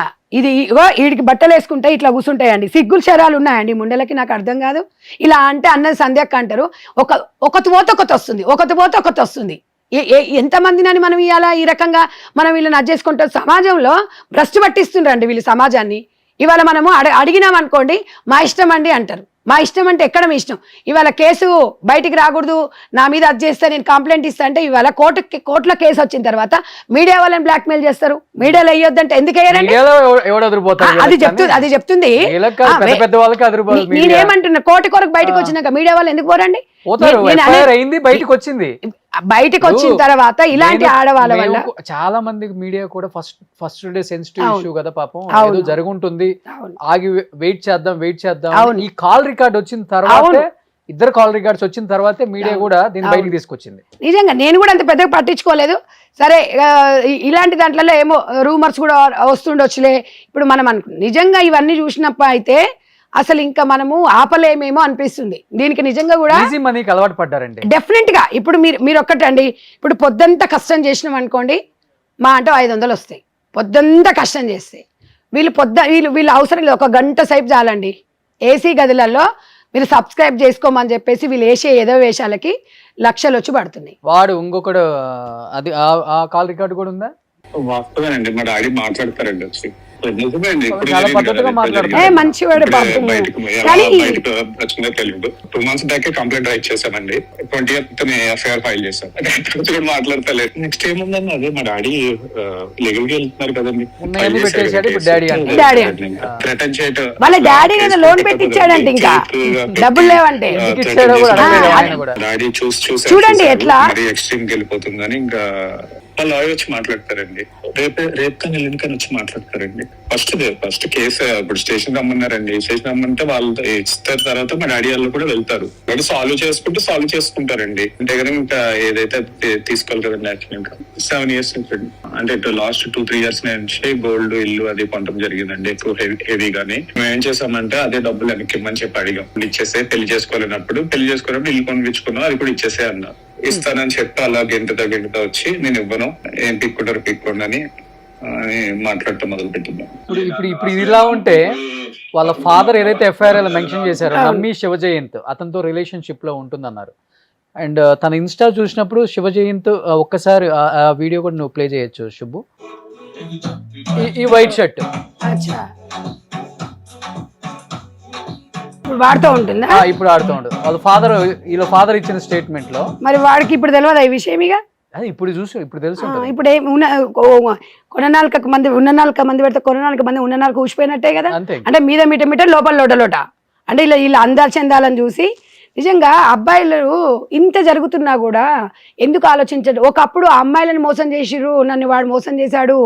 వీడికి బట్టలు వేసుకుంటే ఇట్లా కూర్చుంటాయండి, సిగ్గులు శరాలు ఉన్నాయండి ముండలకి, నాకు అర్థం కాదు. ఇలా అంటే అన్నది సంధ్యక్క అంటారు, ఒకటి పోతే ఒకటి వస్తుంది. ఎంతమందినని మనం ఇవాళ ఈ రకంగా మనం వీళ్ళని అడ్జేసుకుంటాం. సమాజంలో భ్రష్టు పట్టిస్తుండ్రండి వీళ్ళు సమాజాన్ని. ఇవాళ మనము అడిగినాం అనుకోండి, మా ఇష్టం అండి అంటారు. మా ఇష్టం అంటే ఎక్కడ మీ ఇష్టం? ఇవాళ కేసు బయటికి రాకూడదు, నా మీద అది చేస్తే నేను కంప్లైంట్ ఇస్తా అంటే, ఇవాళ కోర్టులో కేసు వచ్చిన తర్వాత మీడియా వాళ్ళని బ్లాక్మెయిల్ చేస్తారు. మీడియాలో వేయొద్దంటే ఎందుకు వేయరండి? అది చెప్తుంది. నేనేమంటున్నా, కోర్టు కొరకు బయటకు వచ్చినాక మీడియా వాళ్ళు ఎందుకు పోరండి? బయటకు వచ్చిన తర్వాత ఇలాంటి ఆడవాళ్ళ వల్ల
చాలా మంది మీడియా కూడా ఫస్ట్ డే సెన్సిటివ్ ఇష్యూ కదా పాపం, ఏదో జరుగుంటుంది, ఆగి వెయిట్ చేద్దాం. ఈ కాల్ రికార్డ్ వచ్చిన తర్వాత, ఇద్దరు కాల్ రికార్డ్స్ వచ్చిన తర్వాతే మీడియా కూడా దీన్ని బయటకు తీసుకొచ్చింది.
నిజంగా నేను కూడా అంత పెద్దగా పట్టించుకోలేదు. సరే, ఇలాంటి దాంట్లో ఏమో రూమర్స్ కూడా వస్తుండొచ్చులే. ఇప్పుడు మనం నిజంగా ఇవన్నీ చూసినప్పుడు అయితే అసలు ఇంకా మనము ఆపలేమేమో అనిపిస్తుంది. దీనికి నిజంగా కూడా
అలవాటు పడ్డారండి
డెఫినెట్ గా. ఇప్పుడు మీరు ఒక్కటండి, ఇప్పుడు పొద్దంతా కష్టం చేసినాం అనుకోండి, మా అంటే 500 వస్తాయి. పొద్దంతా కష్టం చేస్తే వీళ్ళు అవసరం లేదు, 1 గంట సేపు చాలండి. ఏసీ గదులలో మీరు సబ్స్క్రైబ్ చేసుకోమని చెప్పేసి వీళ్ళు వేసే ఏదో వేషాలకి లక్షలు వచ్చి పడుతున్నాయి.
వాడు ఇంకొకడు అది ఆ కాల్ రికార్డు కూడా ఉందా?
వాస్తవేనండి, మా డాడీ మాట్లాడతారండి వచ్చి
మంచివాడు.
బయటకు వచ్చిందో తెలియదు. 2 months బ్యాక్ కంప్లైంట్ రైట్ చేశామండి. 20th ఎఫ్ఐఆర్ ఫైల్ చేశాం. కూడా మాట్లాడతలేదు. నెక్స్ట్ ఏముందండి, అదే మా డాడీ లీగల్ గా వెళ్తున్నారు కదండి, థ్రెటన్ చేయటం.
వాళ్ళ డాడీ లోన్ పెట్టించాడంటే ఇంకా డబ్బులు లేవంటే
డాడీ చూసి
చూడండి ఎట్లా
ఎక్స్ట్రీమ్ కి వెళ్ళిపోతుందని ఇంకా వాళ్ళు లాయర్ వచ్చి మాట్లాడతారండి. రేపు కానీ ఎల్లుండి వచ్చి మాట్లాడతారండి. ఫస్ట్ కేసు ఇప్పుడు స్టేషన్ రమ్మన్నారండి. స్టేషన్ రమ్మంటే వాళ్ళు ఇస్తారు, తర్వాత మా డాడీ వాళ్ళు కూడా వెళ్తారు. వాళ్ళు సాల్వ్ చేసుకుంటారండి. అంటే కదా ఇంకా ఏదైతే తీసుకోవాలి కదండి. యాక్చువల్ ఇంకా 7 years నుంచి అంటే లాస్ట్ 2-3 years నుంచి గోల్డ్ ఇల్లు అది కొనడం జరిగిందండి, ఎక్కువ హెవీగానే. మేము ఏం చేసామంటే అదే డబ్బులు వెనక్కి ఇమ్మని చెప్పి అడిగాం. ఇచ్చేసే పెళ్లి చేసుకోలేనప్పుడు ఇల్లు కొనిపించుకున్నాం, అది కూడా ఇచ్చేసే అన్నా. ఇస్తానని చెప్పి అలా గెంటుతో వచ్చి నేను ఇవ్వను, ఏం పిక్కుంటారు అని మాట్లాడటం మొదలు పెట్టింది.
ఇప్పుడు ఇలా ఉంటే వాళ్ళ ఫాదర్ ఏదైతే ఎఫ్ఐఆర్ మెన్షన్ చేశారో, నమ్మి శివజయంత్ అతనితో రిలేషన్షిప్ లో ఉంటుందన్నారు. అండ్ తన ఇన్స్టా చూసినప్పుడు శివజయంత్ ఒక్కసారి ఆ వీడియో కూడా నువ్వు ప్లే చేయొచ్చు శుభు. ఈ వైట్ షర్ట్
వాడుతూ ఉంటుందా?
ఇప్పుడు ఆడుతూ ఉంటుంది. వాళ్ళ వీళ్ళ ఫాదర్ ఇచ్చిన స్టేట్మెంట్ లో.
మరి వాడికి ఇప్పుడు తెలియదు ఈ విషయం. ఇక
ఇప్పుడు తెలుసు.
ఇప్పుడు కొననాలుక మంది పెడితే కొననాలుక మంది ఉన్ననాలుక ఊసిపోయినట్టే కదా. అంటే మీద మీట లోపల లోట అంటే ఇలా అందాలు చెందాలని చూసి నిజంగా అబ్బాయిలు ఇంత జరుగుతున్నా కూడా ఎందుకు ఆలోచించడు? ఒకప్పుడు ఆ అమ్మాయిలను మోసం చేసిర్రు, నన్ను వాడు మోసం చేశాడు,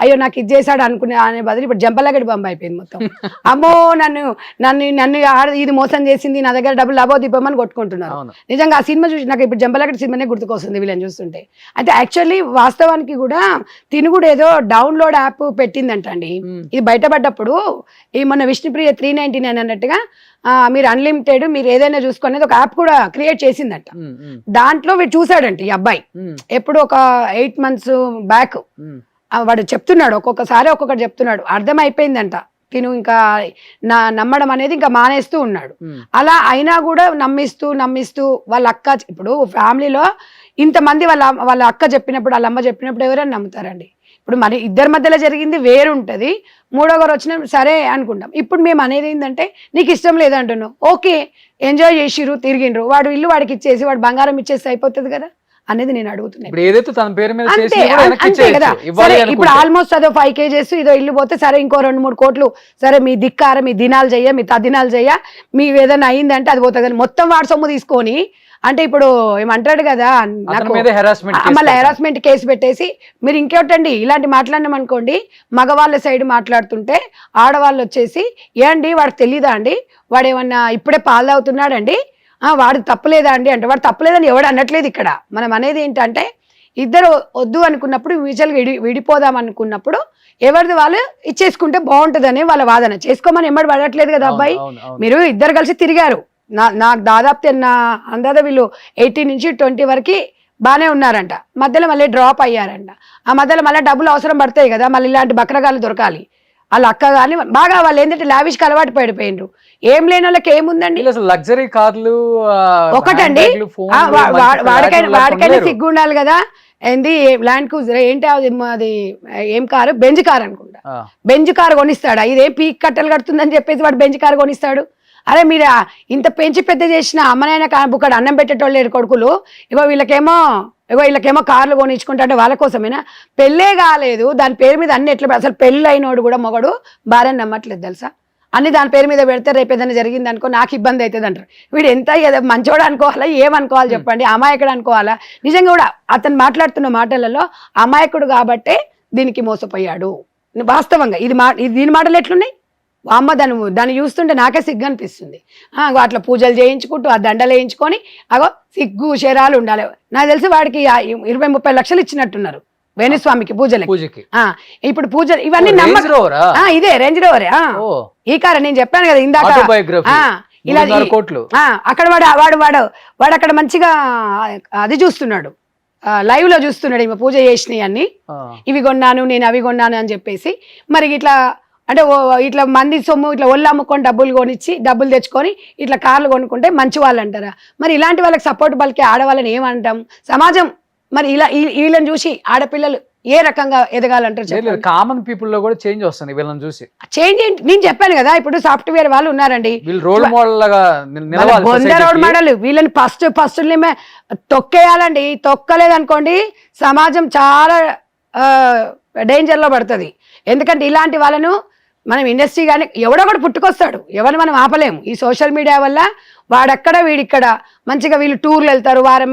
అయ్యో నాకు ఇది చేశాడు అనుకునే అనే బదులు ఇప్పుడు జంపలగడి బొమ్మ అయిపోయింది మొత్తం. అమ్మో నన్ను నన్ను నన్ను ఇది మోసం చేసింది, నా దగ్గర డబ్బులు లబో దిబ్బమని కొట్టుకుంటున్నారు. నిజంగా ఆ సినిమా చూసి నాకు ఇప్పుడు జంపలగడి సినిమానే గుర్తుకొస్తుంది వీళ్ళని చూస్తుంటే. అయితే యాక్చువల్లీ వాస్తవానికి కూడా తిను కూడా ఏదో డౌన్లోడ్ యాప్ పెట్టిందంట అండి. ఇది బయటపడ్డప్పుడు ఈ మొన్న విష్ణుప్రియ 399 అన్నట్టుగా మీరు అన్లిమిటెడ్ మీరు ఏదైనా చూసుకునేది ఒక యాప్ కూడా క్రియేట్ చేసిందంట. దాంట్లో వీడు చూసాడంట ఈ అబ్బాయి ఎప్పుడు ఒక 8 months బ్యాక్. వాడు చెప్తున్నాడు, ఒక్కొక్కసారి ఒక్కొక్కటి చెప్తున్నాడు. అర్థమైపోయిందంట తిను ఇంకా నమ్మడం అనేది ఇంకా మానేస్తూ ఉన్నాడు. అలా అయినా కూడా నమ్మిస్తూ వాళ్ళ అక్క, ఇప్పుడు ఫ్యామిలీలో ఇంతమంది వాళ్ళ అక్క చెప్పినప్పుడు వాళ్ళ అమ్మ చెప్పినప్పుడు ఎవరైనా నమ్ముతారండి? ఇప్పుడు మన ఇద్దరి మధ్యలో జరిగింది వేరుంటది, మూడోగారు వచ్చిన సరే అనుకుంటాం. ఇప్పుడు మేము అనేది ఏంటంటే నీకు ఇష్టం లేదంటున్నావు, ఓకే ఎంజాయ్ చేసిరు తిరిగిండ్రు, వాడు ఇల్లు వాడికి ఇచ్చేసి వాడు బంగారం ఇచ్చేసి అయిపోతుంది కదా అనేది నేను అడుగుతున్నాను. అంతే కదా. సరే ఇప్పుడు ఆల్మోస్ట్ అదో 5 kgs ఇదో ఇల్లు పోతే సరే ఇంకో 2-3 కోట్లు సరే మీ దిక్కార మీ దినాలు చెయ్య మీ తదినాలు చెయ్య మీ ఏదైనా అయిందంటే అది పోతుంది. కానీ మొత్తం వాడు సొమ్ము తీసుకొని అంటే ఇప్పుడు ఏమంటాడు కదా మళ్ళీ హెరాస్మెంట్ కేసు పెట్టేసి మీరు ఇంకేటండి ఇలాంటి మాట్లాడినాం అనుకోండి, మగవాళ్ళ సైడ్ మాట్లాడుతుంటే ఆడవాళ్ళు వచ్చేసి ఏండి వాడికి తెలీదా అండి, వాడు ఏమన్నా ఇప్పుడే పాలు తాగుతున్నాడండి, వాడు తప్పలేదా అండి అంటే వాడు తప్పలేదని ఎవడు అనట్లేదు. ఇక్కడ మనం అనేది ఏంటంటే ఇద్దరు వద్దు అనుకున్నప్పుడు మ్యూచువల్గా విడిపోదాం అనుకున్నప్పుడు ఎవరిది వాళ్ళు ఇచ్చేసుకుంటే బాగుంటుందని వాళ్ళ వాదన. చేసుకోమని ఎమ్మడి పడట్లేదు కదా అబ్బాయి. మీరు ఇద్దరు కలిసి తిరిగారు, నాకు దాదాపు అందాదా వీళ్ళు 18 నుంచి 20 వరకు బాగానే ఉన్నారంట, మధ్యలో మళ్ళీ డ్రాప్ అయ్యారంట. ఆ మధ్యలో మళ్ళీ డబ్బులు అవసరం పడతాయి కదా, మళ్ళీ ఇలాంటి బక్రగాలు దొరకాలి. వాళ్ళ అక్క కానీ బాగా వాళ్ళు ఏంటంటే లావిష్కి అలవాటు పడిపోయినరు. ఏం లేని వాళ్ళకి ఏముందండి,
లగ్జరీ కార్లు
ఒకటండి. వాడికైనా సిగ్గు ఉండాలి కదా. ఏంది ల్యాండ్ క్రూజర్ ఏంటి అది ఏం కారు, బెంజ్ కార్ అనుకుంటా. బెంజ్ కారు కొనిస్తాడా? ఇదేం పీక్ కట్టలు కడుతుందని చెప్పేసి వాడు బెంజ్ కారు కొనిస్తాడు? అరే మీరు ఇంత పెంచి పెద్ద చేసిన అమ్మనైనా బుక్కడు అన్నం పెట్టేటోళ్ళు లేరు కొడుకులు, వీళ్ళకేమో కార్లు కొనిచ్చుకుంటే వాళ్ళ కోసమేనా? పెళ్ళే కాలేదు దాని పేరు మీద అన్ని ఎట్లా, అసలు పెళ్ళి అయినోడు కూడా మొగడు భార్యను నమ్మట్లేదు తెలుసా. అన్ని దాని పేరు మీద పెడితే రేపు ఏదైనా జరిగింది అనుకో నాకు ఇబ్బంది అవుతుంది అంటారు. వీడు ఎంత మంచోడు అనుకోవాలా ఏమనుకోవాలి చెప్పండి, అమాయకుడు అనుకోవాలా? నిజంగా కూడా అతను మాట్లాడుతున్న మాటలలో అమాయకుడు కాబట్టే దీనికి మోసపోయాడు వాస్తవంగా. దీని మాటలు ఎట్లున్నాయి అమ్మ, దాన్ని చూస్తుంటే నాకే సిగ్గు అనిపిస్తుంది. అట్లా పూజలు చేయించుకుంటూ ఆ దండలు వేయించుకొని అగో సిగ్గు శరాలు ఉండాలి. నాకు తెలిసి వాడికి 20-30 లక్షలు ఇచ్చినట్టున్నారు వేణుస్వామికి పూజలకి. ఇప్పుడు పూజలు ఇవన్నీ ఇదే రేంజ్ రోవరే ఈ కారు నేను చెప్పాను కదా ఇందాక. ఇలా అక్కడ వాడు అక్కడ మంచిగా అది చూస్తున్నాడు, లైవ్ లో చూస్తున్నాడు ఈమె పూజ చేసినవి అన్ని, ఇవి కొన్నాను నేను అవి కొన్నాను అని చెప్పేసి. మరి ఇట్లా అంటే ఇట్లా మంది సొమ్ము ఇట్లా ఒళ్ళు అమ్ముకొని డబ్బులు కొనిచ్చి డబ్బులు తెచ్చుకొని ఇట్లా కార్లు కొనుక్కుంటే మంచి వాళ్ళు అంటారా? మరి ఇలాంటి వాళ్ళకి సపోర్ట్ పలికే ఆడవాళ్ళని ఏమంటాం? సమాజం మరి ఇలా వీళ్ళని చూసి ఆడపిల్లలు ఏ రకంగా ఎదగాలంటారు?
కామన్ పీపుల్ లో కూడా చేంజ్ వస్తుంది వీళ్ళని చూసి.
చేంజ్ ఏంటి నేను చెప్పాను కదా, ఇప్పుడు సాఫ్ట్వేర్ వాళ్ళు ఉన్నారండి
రోల్
మోడల్, వీళ్ళని ఫస్ట్ తొక్కేయాలండి. తొక్కలేదు అనుకోండి సమాజం చాలా డేంజర్ లో పడుతుంది. ఎందుకంటే ఇలాంటి వాళ్ళను మనం ఇండస్ట్రీ కానీ ఎవడో కూడా పుట్టుకొస్తాడు, ఎవరిని మనం ఆపలేము. ఈ సోషల్ మీడియా వల్ల వాడక్కడ వీడిక్కడ మంచిగా వీళ్ళు టూర్లు వెళ్తారు, వారం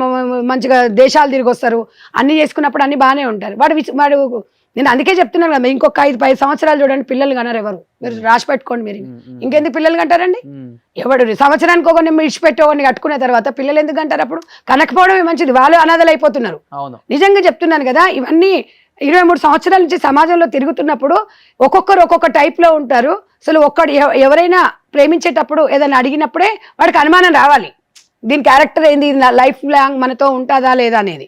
మంచిగా దేశాలు తిరిగి వస్తారు, అన్ని చేసుకున్నప్పుడు అన్ని బాగానే ఉంటారు. వాడు నేను అందుకే చెప్తున్నాను కదా, ఇంకొక 5-10 సంవత్సరాలు చూడండి పిల్లలు కనరు ఎవరు, మీరు రాసి పెట్టుకోండి. మీరు ఇంకెందుకు పిల్లలు కంటారండి? ఎవడు సంవత్సరానికి ఒకరిని విడిచిపెట్టేవాడిని కట్టుకునే తర్వాత పిల్లలు ఎందుకు అంటారు? అప్పుడు కనకపోవడమే మంచిది, వాళ్ళు అనాథలు అయిపోతున్నారు. నిజంగా చెప్తున్నాను కదా. ఇవన్నీ 23 సంవత్సరాల నుంచి సమాజంలో తిరుగుతున్నప్పుడు ఒక్కొక్కరు ఒక్కొక్క టైప్లో ఉంటారు. అసలు ఎవరైనా ప్రేమించేటప్పుడు ఏదైనా అడిగినప్పుడే వాడికి అనుమానం రావాలి, దీని క్యారెక్టర్ ఏంది, లైఫ్ లాంగ్ మనతో ఉంటుందా లేదా అనేది.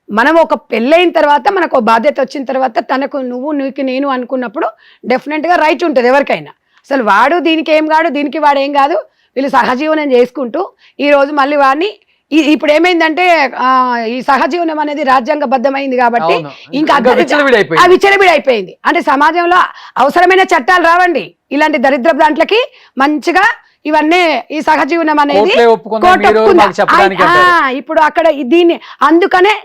మనం ఒక పెళ్ళైన తర్వాత మనకు ఒక బాధ్యత వచ్చిన తర్వాత తనకు నీకు నేను అనుకున్నప్పుడు డెఫినెట్గా రైట్ ఉంటుంది ఎవరికైనా. అసలు వాడు దీనికి ఏం కాదు, దీనికి వాడు ఏం కాదు, వీళ్ళు సహజీవనం చేసుకుంటూ ఈరోజు మళ్ళీ వాడిని ఇప్పుడు ఏమైందంటే ఈ సహజీవనం అనేది రాజ్యాంగబద్ధమైంది కాబట్టి ఇంకా విచ్చలవిడి అయిపోయింది. అంటే సమాజంలో అవసరమైన చట్టాలు రావండి ఇలాంటి దరిద్ర దాంట్లకి. మంచిగా ఇవన్నీ ఈ సహజీవనం అనేది ఇప్పుడు అక్కడ దీన్ని అందుకనే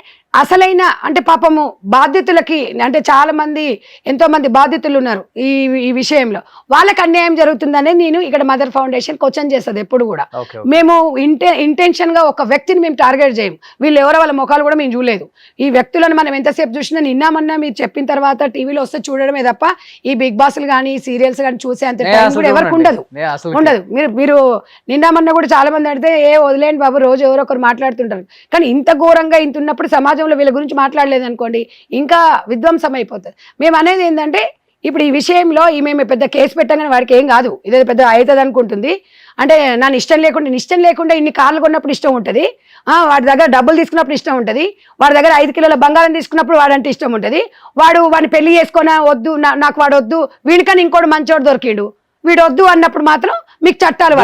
అసలైన అంటే పాపము బాధితులకి అంటే చాలా మంది ఎంతో మంది బాధితులు ఉన్నారు ఈ విషయంలో, వాళ్ళకి అన్యాయం జరుగుతుందనే నేను ఇక్కడ మదర్ ఫౌండేషన్ క్వశ్చన్ చేస్తుంది ఎప్పుడు కూడా. మేము ఇంటెన్షన్ గా ఒక వ్యక్తిని మేము టార్గెట్ చేయం, వీళ్ళు ఎవరో వాళ్ళ ముఖాలు కూడా మేము చూడలేదు. ఈ వ్యక్తులను మనం ఎంతసేపు చూసినా నిన్నామన్నా మీరు చెప్పిన తర్వాత టీవీలో వస్తే చూడడమే తప్ప ఈ బిగ్ బాస్లు కానీ సీరియల్స్ కానీ చూసే అంత టైం కూడా ఎవరికి ఉండదు. మీరు నిన్నామన్నా కూడా చాలా మంది అడితే వదిలేండి బాబు, రోజు ఎవరో ఒకరు మాట్లాడుతుంటారు. కానీ ఇంత ఘోరంగా ఇంత ఉన్నప్పుడు సమాజంలో వీళ్ళ గురించి మాట్లాడలేదు అనుకోండి ఇంకా విధ్వంసం అయిపోతుంది. మేము అనేది ఏంటంటే ఇప్పుడు ఈ విషయంలో మేము పెద్ద కేసు పెట్టగానే వాడికి ఏం కాదు, ఇదే పెద్ద అవుతుంది అనుకుంటుంది. అంటే నన్ను ఇష్టం లేకుండా ఇన్ని కార్లు కొన్నప్పుడు ఇష్టం ఉంటుంది, వాడి దగ్గర డబ్బులు తీసుకున్నప్పుడు ఇష్టం ఉంటుంది, వాడి దగ్గర 5 కిలోల బంగారం తీసుకున్నప్పుడు వాడంటే ఇష్టం ఉంటుంది. వాడిని పెళ్లి చేసుకొని వద్దు, నాకు వాడు వద్దు, వీడికని ఇంకోటి మంచోడు దొరికిండు, వీడు వద్దు అన్నప్పుడు మాత్రం మీకు చట్టాలు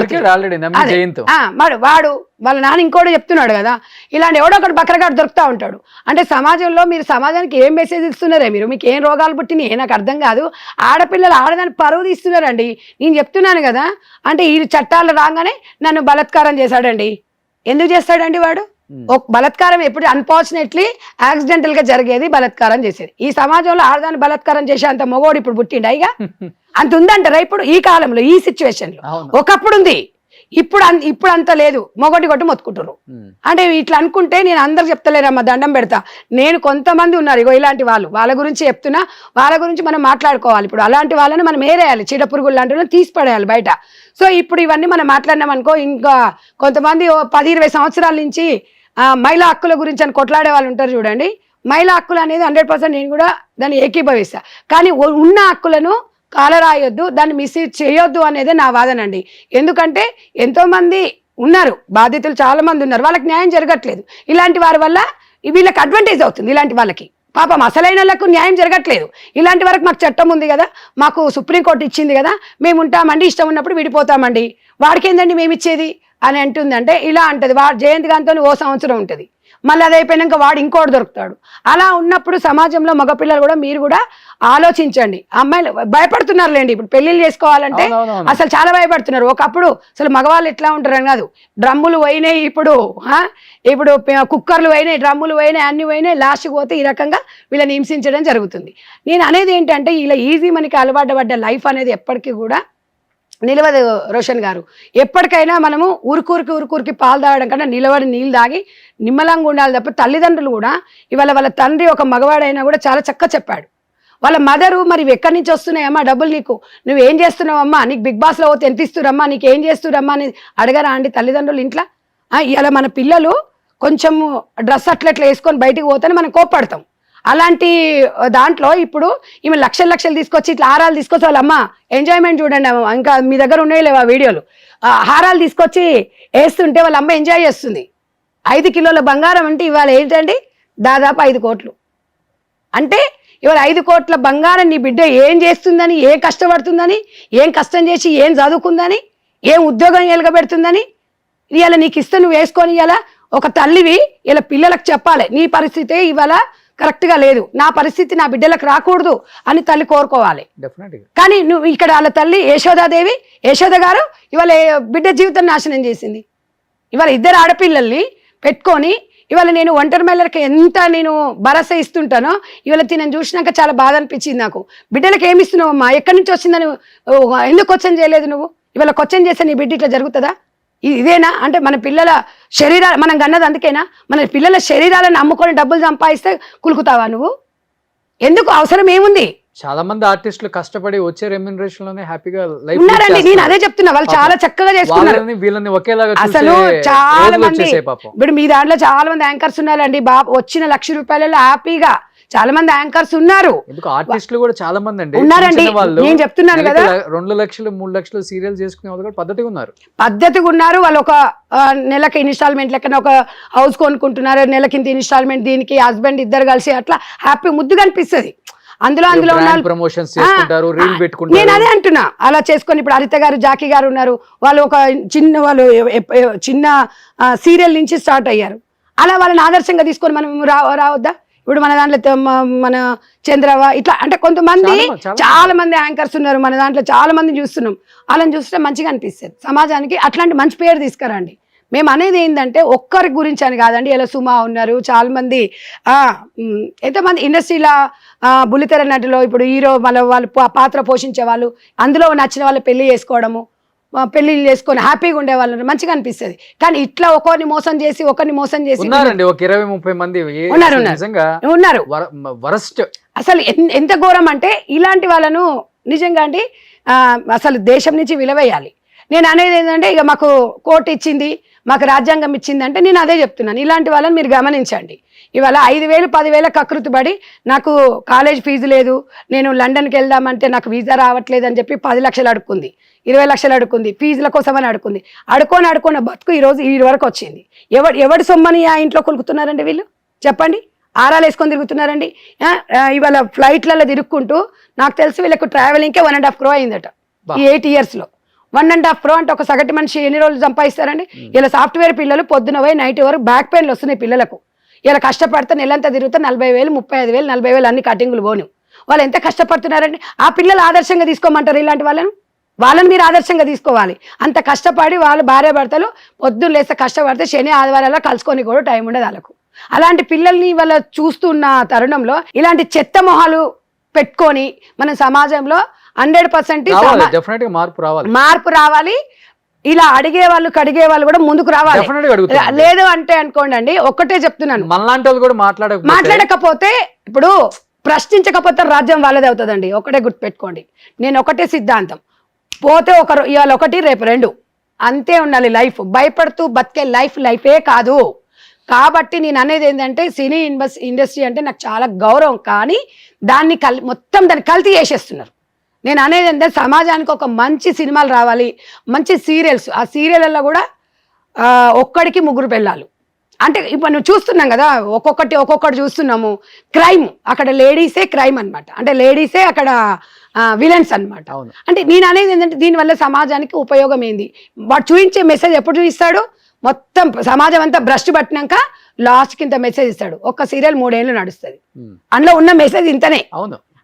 వాడు వాళ్ళ నాన్న ఇంకోటి చెప్తున్నాడు కదా, ఇలాంటి ఎవడో ఒకటి బక్రగాడు దొరుకుతూ ఉంటాడు. అంటే సమాజంలో మీరు సమాజానికి ఏం మెసేజ్ ఇస్తున్నారే, మీకు ఏం రోగాలు పుట్టినాయి నాకు అర్థం కాదు. ఆడపిల్లలు ఆడదాన్ని పరువు తీస్తున్నారండి. నేను చెప్తున్నాను కదా, అంటే ఈ చట్టాలు రాగానే నన్ను బలాత్కారం చేశాడండి. ఎందుకు చేస్తాడండి వాడు? ఒక బలాత్కారం ఎప్పుడు అన్ఫార్చునేట్లీ యాక్సిడెంటల్ గా జరిగేది బలాత్కారం చేసేది. ఈ సమాజంలో ఆడదాన్ని బలాత్కారం చేసే అంత మొగోడు ఇప్పుడు పుట్టిండా? ఇక అంత ఉందంటారా ఇప్పుడు ఈ కాలంలో ఈ సిచ్యువేషన్ లో? ఒకప్పుడు ఉంది, ఇప్పుడు అంత లేదు. మొగటి కొట్టి మొత్తుకుంటారు. అంటే ఇట్లా అనుకుంటే నేను అందరు చెప్తలేరమ్మా, దండం పెడతా. నేను కొంతమంది ఉన్నారు ఇగో ఇలాంటి వాళ్ళ గురించి చెప్తున్నా, వాళ్ళ గురించి మనం మాట్లాడుకోవాలి. ఇప్పుడు అలాంటి వాళ్ళని మనం ఏరేయాలి, చీడపురుగులు లాంటి వాళ్ళని తీసి పడేయాలి బయట. సో ఇప్పుడు ఇవన్నీ మనం మాట్లాడినాం అనుకో, ఇంకా కొంతమంది 10-20 సంవత్సరాల నుంచి మహిళా హక్కుల గురించి అని కొట్లాడే వాళ్ళు ఉంటారు చూడండి. మహిళా హక్కులు అనేది 100% నేను కూడా దాన్ని ఏకీభవిస్తా. కానీ ఉన్న హక్కులను కాలరాయొద్దు, దాన్ని మిస్యూజ్ చేయొద్దు అనేదే నా వాదన అండి. ఎందుకంటే ఎంతో మంది ఉన్నారు, బాధితులు చాలా మంది ఉన్నారు, వాళ్ళకి న్యాయం జరగట్లేదు. ఇలాంటి వారి వల్ల వీళ్ళకి అడ్వాంటేజ్ అవుతుంది. ఇలాంటి వాళ్ళకి పాపం అసలైన వాళ్ళకు న్యాయం జరగట్లేదు. ఇలాంటి వరకు మాకు చట్టం ఉంది కదా, మాకు సుప్రీంకోర్టు ఇచ్చింది కదా, మేము ఉంటామండి, ఇష్టం ఉన్నప్పుడు విడిపోతామండి, వాడికి ఏందండి మేము ఇచ్చేది అని అంటుందంటే ఇలా అంటది. వాడు జయంతి గాంతో 1 సంవత్సరం ఉంటుంది, మళ్ళీ అది అయిపోయినాక వాడు ఇంకోటి దొరుకుతాడు. అలా ఉన్నప్పుడు సమాజంలో మగపిల్లలు కూడా మీరు కూడా ఆలోచించండి. అమ్మాయిలు భయపడుతున్నారులేండి, ఇప్పుడు పెళ్లిళ్ళు చేసుకోవాలంటే అసలు చాలా భయపడుతున్నారు. ఒకప్పుడు అసలు మగవాళ్ళు ఎట్లా ఉంటారని కాదు, డ్రమ్ములు పోయినాయి, ఇప్పుడు కుక్కర్లు పోయినాయి, డ్రమ్ములు పోయినాయి, అన్ని పోయినాయి, లాస్ట్కి పోతే ఈ రకంగా వీళ్ళని హింసించడం జరుగుతుంది. నేను అనేది ఏంటంటే ఇలా ఈజీ మనకి అలవాటు పడ్డ లైఫ్ అనేది ఎప్పటికీ కూడా నిలవదు రోషన్ గారు. ఎప్పటికైనా మనము ఊరుకూరికి పాలు తాగడం కన్నా నిలబడి నీళ్ళు తాగి నిమ్మలంగా ఉండాలి తప్ప. తల్లిదండ్రులు కూడా ఇవాళ వాళ్ళ తండ్రి ఒక మగవాడైనా కూడా చాలా చక్కగా చెప్పాడు. వాళ్ళ మదరు మరి ఎక్కడి నుంచి వస్తున్నాయమ్మా డబ్బులు, నీకు నువ్వేం చేస్తున్నావమ్మా, నీకు బిగ్ బాస్లో పోతే ఎంత ఇస్తురమ్మా, నీకు ఏం చేస్తురమ్మా అని అడగరా అండి తల్లిదండ్రులు ఇంట్లో? ఇలా మన పిల్లలు కొంచెం డ్రెస్ అట్లా వేసుకొని బయటికి పోతేనే మనం కోప్పడతాం. అలాంటి దాంట్లో ఇప్పుడు ఈమె లక్షలు తీసుకొచ్చి ఇట్లా హారాలు తీసుకొచ్చి వాళ్ళమ్మ ఎంజాయ్మెంట్ చూడండి. ఇంకా మీ దగ్గర ఉన్నాయి లేవా వీడియోలు? హారాలు తీసుకొచ్చి వేస్తుంటే వాళ్ళ అమ్మ ఎంజాయ్ చేస్తుంది. 5 కిలోల బంగారం అంటే ఇవాళ ఏంటండి దాదాపు 5 కోట్లు. అంటే ఇవాళ 5 కోట్ల బంగారం నీ బిడ్డ ఏం చేస్తుందని, ఏం కష్టపడుతుందని, ఏం కష్టం చేసి ఏం చదువుకుందని, ఏం ఉద్యోగం ఎలగబెడుతుందని ఇవాళ నీకు ఇస్తే నువ్వు వేసుకొని ఇవాళ ఒక తల్లివి ఇలా పిల్లలకు చెప్పాలి, నీ పరిస్థితి ఇవాళ కరెక్ట్గా లేదు, నా పరిస్థితి నా బిడ్డలకు రాకూడదు అని తల్లి కోరుకోవాలి. కానీ నువ్వు ఇక్కడ వాళ్ళ తల్లి యశోద గారు ఇవాళ బిడ్డ జీవితం నాశనం చేసింది. ఇవాళ 2 ఆడపిల్లల్ని పెట్టుకొని ఇవాళ నేను ఒంటరి మహిళలకు ఎంత నేను భరోసా ఇస్తుంటానో ఇవాళ తినని చూసినాక చాలా బాధ అనిపించింది నాకు. బిడ్డలకు ఏమి ఇస్తున్నావు అమ్మా, ఎక్కడి నుంచి వచ్చిందని ఎందుకు క్వశ్చన్ చేయలేదు నువ్వు? ఇవాళ క్వశ్చన్ చేస్తే నీ బిడ్డ ఇట్లా జరుగుతుందా? ఇదేనా అంటే మన పిల్లల శరీరాలు మనం కన్నది అందుకేనా? మన పిల్లల శరీరాలను అమ్ముకొని డబ్బులు సంపాదిస్తే కులుకుతావా నువ్వు? ఎందుకు అవసరం ఏముంది?
చాలా మంది ఆర్టిస్టులు కష్టపడి వచ్చే రెమ్యునరేషన్ లోనే హ్యాపీగా లైఫ్
ఉన్నారండి. నేను అదే చెప్తున్నా, వాళ్ళు చాలా చక్కగా చేసుకున్నారు.
వీళ్ళని ఒకేలాగా
అసలు చాలా మంది ఇప్పుడు మీ దాంట్లో చాలా మంది యాంకర్స్ ఉన్నారండి. వచ్చిన ₹1,00,000 హ్యాపీగా చాలా మంది యాంకర్స్ ఉన్నారు.
ఆర్టిస్టులు కూడా చాలా మంది అండి
ఉన్నారండి. నేను చెప్తున్నాను కదా,
2 లక్షలు 3 లక్షలు సీరియల్ చేసుకునే వాళ్ళు కూడా పద్ధతిగా
ఉన్నారు. వాళ్ళు ఒక నెలకి ఇన్స్టాల్మెంట్ లెక్కన ఒక హౌస్ కొనుక్కుంటున్నారు, నెలకింత ఇన్స్టాల్మెంట్, దీనికి హస్బెండ్ ఇద్దరు కలిసి అట్లా హ్యాపీ ముద్దుగా అనిపిస్తుంది. అందులో
ప్రమోషన్స్ చేసుకుంటారు, రీల్ పెట్టుకుంటారు.
నేను అదే అంటున్నా, అలా చేసుకొని ఇప్పుడు హరిత గారు, జాకీ గారు ఉన్నారు. వాళ్ళు ఒక చిన్న సీరియల్ నుంచి స్టార్ట్ అయ్యారు. అలా వాళ్ళని ఆదర్శంగా తీసుకొని మనం రావద్దా? ఇప్పుడు మన దాంట్లో మన చంద్రవ ఇట్లా అంటే కొంతమంది చాలా మంది యాంకర్స్ ఉన్నారు మన దాంట్లో, చాలా మంది చూస్తున్నాం. వాళ్ళని చూస్తే మంచిగా అనిపిస్తుంది సమాజానికి. అట్లాంటి మంచి పేరు తీసుకురండి. మేము అనేది ఏంటంటే ఒక్కరి గురించి అని కాదండి. ఇలా సుమా ఉన్నారు, చాలా మంది ఎంతమంది ఇండస్ట్రీలో బుల్లితెర నటిలో ఇప్పుడు హీరో వాళ్ళు పాత్ర పోషించే వాళ్ళు, అందులో నచ్చిన వాళ్ళు పెళ్లి చేసుకోవడము, పెళ్లి చేసుకొని హ్యాపీగా ఉండే వాళ్ళు మంచిగా అనిపిస్తుంది. కానీ ఇట్లా ఒకరిని మోసం చేసి
ఉన్నారండి ఒక 20-30 మంది
ఉన్నారు.
వరస్ట్
అసలు ఎంత ఘోరం అంటే ఇలాంటి వాళ్ళను నిజంగా అండి అసలు దేశం నుంచి విలువేయాలి. నేను అనేది ఏంటంటే ఇక మాకు కోర్టు ఇచ్చింది, మాకు రాజ్యాంగం ఇచ్చింది అంటే నేను అదే చెప్తున్నాను. ఇలాంటి వాళ్ళని మీరు గమనించండి. ఇవాళ 5,000 10,000 కకృతి పడి నాకు కాలేజ్ ఫీజు లేదు, నేను లండన్కి వెళ్దామంటే నాకు వీసా రావట్లేదు అని చెప్పి 10 లక్షలు అడుక్కుంది, 20 లక్షలు అడుక్కుంది, ఫీజుల కోసమని అడుక్కుంది. అనుకున్న బతుకు ఈరోజు ఈ వరకు వచ్చింది. ఎవడి సొమ్మని ఆ ఇంట్లో కొలుకుతున్నారండి వీళ్ళు చెప్పండి? ఆరాలు వేసుకొని తిరుగుతున్నారండి. ఇవాళ ఫ్లైట్లలో తిరుక్కుంటూ నాకు తెలిసి వీళ్ళకు ట్రావెలింగ్కే 1.5 crore అయిందట ఈ 8 yearsలో. 1.5 crore అంటే ఒక సగటు మనిషి ఎన్ని రోజులు సంపాదిస్తారండి? ఇలా సాఫ్ట్వేర్ పిల్లలు పొద్దున పోయి నైట్ వరకు బ్యాక్ పెయిన్లు వస్తున్నాయి పిల్లలకు. ఇలా కష్టపడితే నెలంతా తిరుగుతా 40,000 35,000 40,000 అన్ని కటింగులు పోను. వాళ్ళు ఎంత కష్టపడుతున్నారండి? ఆ పిల్లలు ఆదర్శంగా తీసుకోమంటారు ఇలాంటి వాళ్ళని మీరు ఆదర్శంగా తీసుకోవాలి. అంత కష్టపడి వాళ్ళు భార్య భర్తలు పొద్దున్న లేస్తే కష్టపడితే శని ఆదివారాల్లో కలుసుకొని కూడా టైం ఉండదు వాళ్ళకు. అలాంటి పిల్లల్ని వాళ్ళ చూస్తున్న తరుణంలో ఇలాంటి చెత్త మొహాలు పెట్టుకొని మన సమాజంలో 100% మార్పు రావాలి. ఇలా అడిగే వాళ్ళు కడిగే వాళ్ళు కూడా ముందుకు రావాలి. లేదు అంటే అనుకోండి, ఒక్కటే చెప్తున్నాను,
మనలాంటి వాళ్ళు కూడా
మాట్లాడకపోతే ఇప్పుడు ప్రశ్నించకపోతే రాజ్యం వాళ్ళది అవుతుందండి. ఒకటే గుర్తుపెట్టుకోండి, నేను ఒకటే సిద్ధాంతం, పోతే ఒకరు ఇవాళ ఒకటి రేపు 2 అంతే ఉండాలి లైఫ్. భయపడుతూ బతికే లైఫే కాదు. కాబట్టి నేను అనేది ఏంటంటే సినీ ఇండస్ట్రీ అంటే నాకు చాలా గౌరవం, కానీ దాన్ని మొత్తం దాన్ని కల్తీ చేసేస్తున్నారు. నేను అనేది ఏంటంటే సమాజానికి ఒక మంచి సినిమాలు రావాలి, మంచి సీరియల్స్. ఆ సీరియళ్ళల్లో కూడా ఒక్కడికి 3 పెళ్ళాలు అంటే ఇప్పుడు నువ్వు చూస్తున్నాం కదా, ఒక్కొక్కటి చూస్తున్నాము. క్రైమ్ అక్కడ లేడీసే క్రైమ్ అనమాట, అంటే లేడీసే అక్కడ విలన్స్ అనమాట. అంటే నేను అనేది ఏంటంటే దీనివల్ల సమాజానికి ఉపయోగం ఏంది? వాడు చూపించే మెసేజ్ ఎప్పుడు చూపిస్తాడు? మొత్తం సమాజం అంతా భ్రష్టు పట్టినాక లాస్ట్కి ఇంత మెసేజ్ ఇస్తాడు. ఒక్క సీరియల్ 3 ఏళ్ళు నడుస్తుంది, అందులో ఉన్న మెసేజ్ ఇంతనే.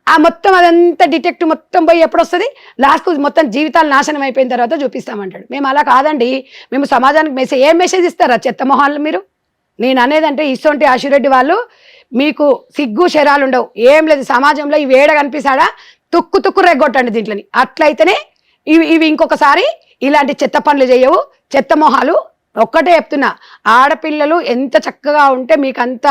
ఆ మొత్తం అదంతా డిటెక్టివ్ మొత్తం పోయి ఎప్పుడు వస్తుంది? లాస్ట్కు మొత్తం జీవితాలు నాశనం అయిపోయిన తర్వాత చూపిస్తామంటాడు. మేము అలా కాదండి, మేము సమాజానికి ఏం మెసేజ్ ఇస్తారా చెత్త మొహాలు మీరు? నేను అనేదంటే ఇసొంటి ఆశిరెడ్డి వాళ్ళు మీకు సిగ్గు శరాలు ఉండవు, ఏం లేదు. సమాజంలో ఇవి ఏడ కనిపిస్తాడా తుక్కు రెగ్గొట్టండి దీంట్లోని. అట్లయితేనే ఇవి ఇంకొకసారి ఇలాంటి చెత్త పనులు చేయవు. చెత్త మొహాలు ఒక్కటే చెప్తున్నా, ఆడపిల్లలు ఎంత చక్కగా ఉంటే మీకు అంత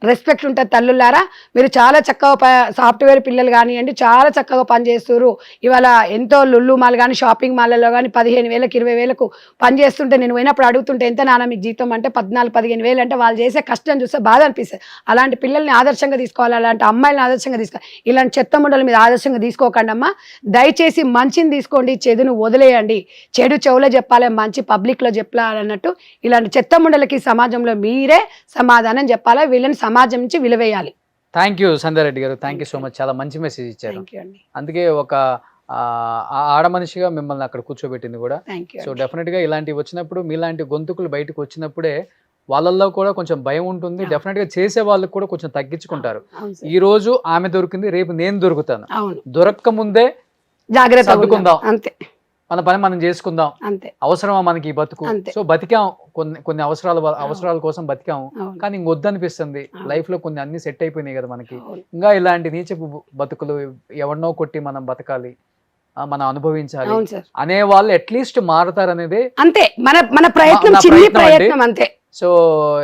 రెస్పెక్ట్ ఉంటుంది. తల్లులారా, మీరు చాలా చక్కగా సాఫ్ట్వేర్ పిల్లలు కానివ్వండి, చాలా చక్కగా పనిచేస్తారు. ఇవాళ ఎంతో లుల్లు మాల్ కానీ షాపింగ్ మాల్లలో కానీ 15,000 20,000 పనిచేస్తుంటే నేను పోయినప్పుడు అడుగుతుంటే ఎంత నాన్న మీకు జీతం అంటే 14-15,000 అంటే వాళ్ళు చేసే కష్టం చూస్తే బాధ అనిపిస్తుంది. అలాంటి పిల్లల్ని ఆదర్శంగా తీసుకోవాలి, అలాంటి అమ్మాయిలను ఆదర్శంగా తీసుకోవాలి. ఇలాంటి చెత్త ముండల మీద ఆదర్శంగా తీసుకోకండి అమ్మా. దయచేసి మంచిని తీసుకోండి, చెడును వదిలేయండి. చెడు చెవులో చెప్పాలి, మంచి పబ్లిక్లో చెప్పాలన్నట్టు ఇలాంటి చెత్త ముండలకి సమాజంలో మీరే సమాధానం చెప్పాలా, వీళ్ళని సమాజం నుంచి విలువేయాలి.
థ్యాంక్ యూ సంధ్యారెడ్డి గారు, థ్యాంక్ యూ సో మచ్. చాలా మంచి మెసేజ్ ఇచ్చారు. అందుకే ఒక ఆడ మనిషిగా మిమ్మల్ని అక్కడ కూర్చోబెట్టింది కూడా. సో డెఫినెట్ గా ఇలాంటివి వచ్చినప్పుడు, మీలాంటి గొంతుకులు బయటకు వచ్చినప్పుడే వాళ్ళల్లో కూడా కొంచెం భయం ఉంటుంది. డెఫినెట్ గా చేసే వాళ్ళకి కూడా కొంచెం తగ్గించుకుంటారు. ఈ రోజు ఆమె దొరికింది, రేపు నేను దొరుకుతాను, దొరక్క ముందే
జాగ్రత్త
సర్దుకుందాం,
అంతే.
మన పని మనం చేసుకుందాం,
అంతే.
అవసరమా మనకి ఈ బతుకు? సో బతికాం, కొన్ని అవసరాల కోసం బతికాము, కానీ ఇంకొద్దనిపిస్తుంది. లైఫ్ లో కొన్ని అన్ని సెట్ అయిపోయినాయి కదా మనకి. ఇంకా ఇలాంటి నీచపు బతుకులు ఎవరినో కొట్టి మనం బతకాలి, మనం అనుభవించాలి అనే వాళ్ళు అట్లీస్ట్ మారుతారనేది
అంతే మన ప్రయత్నం అంతే.
So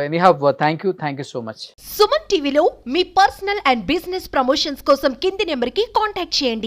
anyhow thank you so much.
Suman టీవీలో మీ పర్సనల్ అండ్ బిజినెస్ ప్రమోషన్స్ కోసం కింది నెంబర్కి కాంటాక్ట్ చేయండి.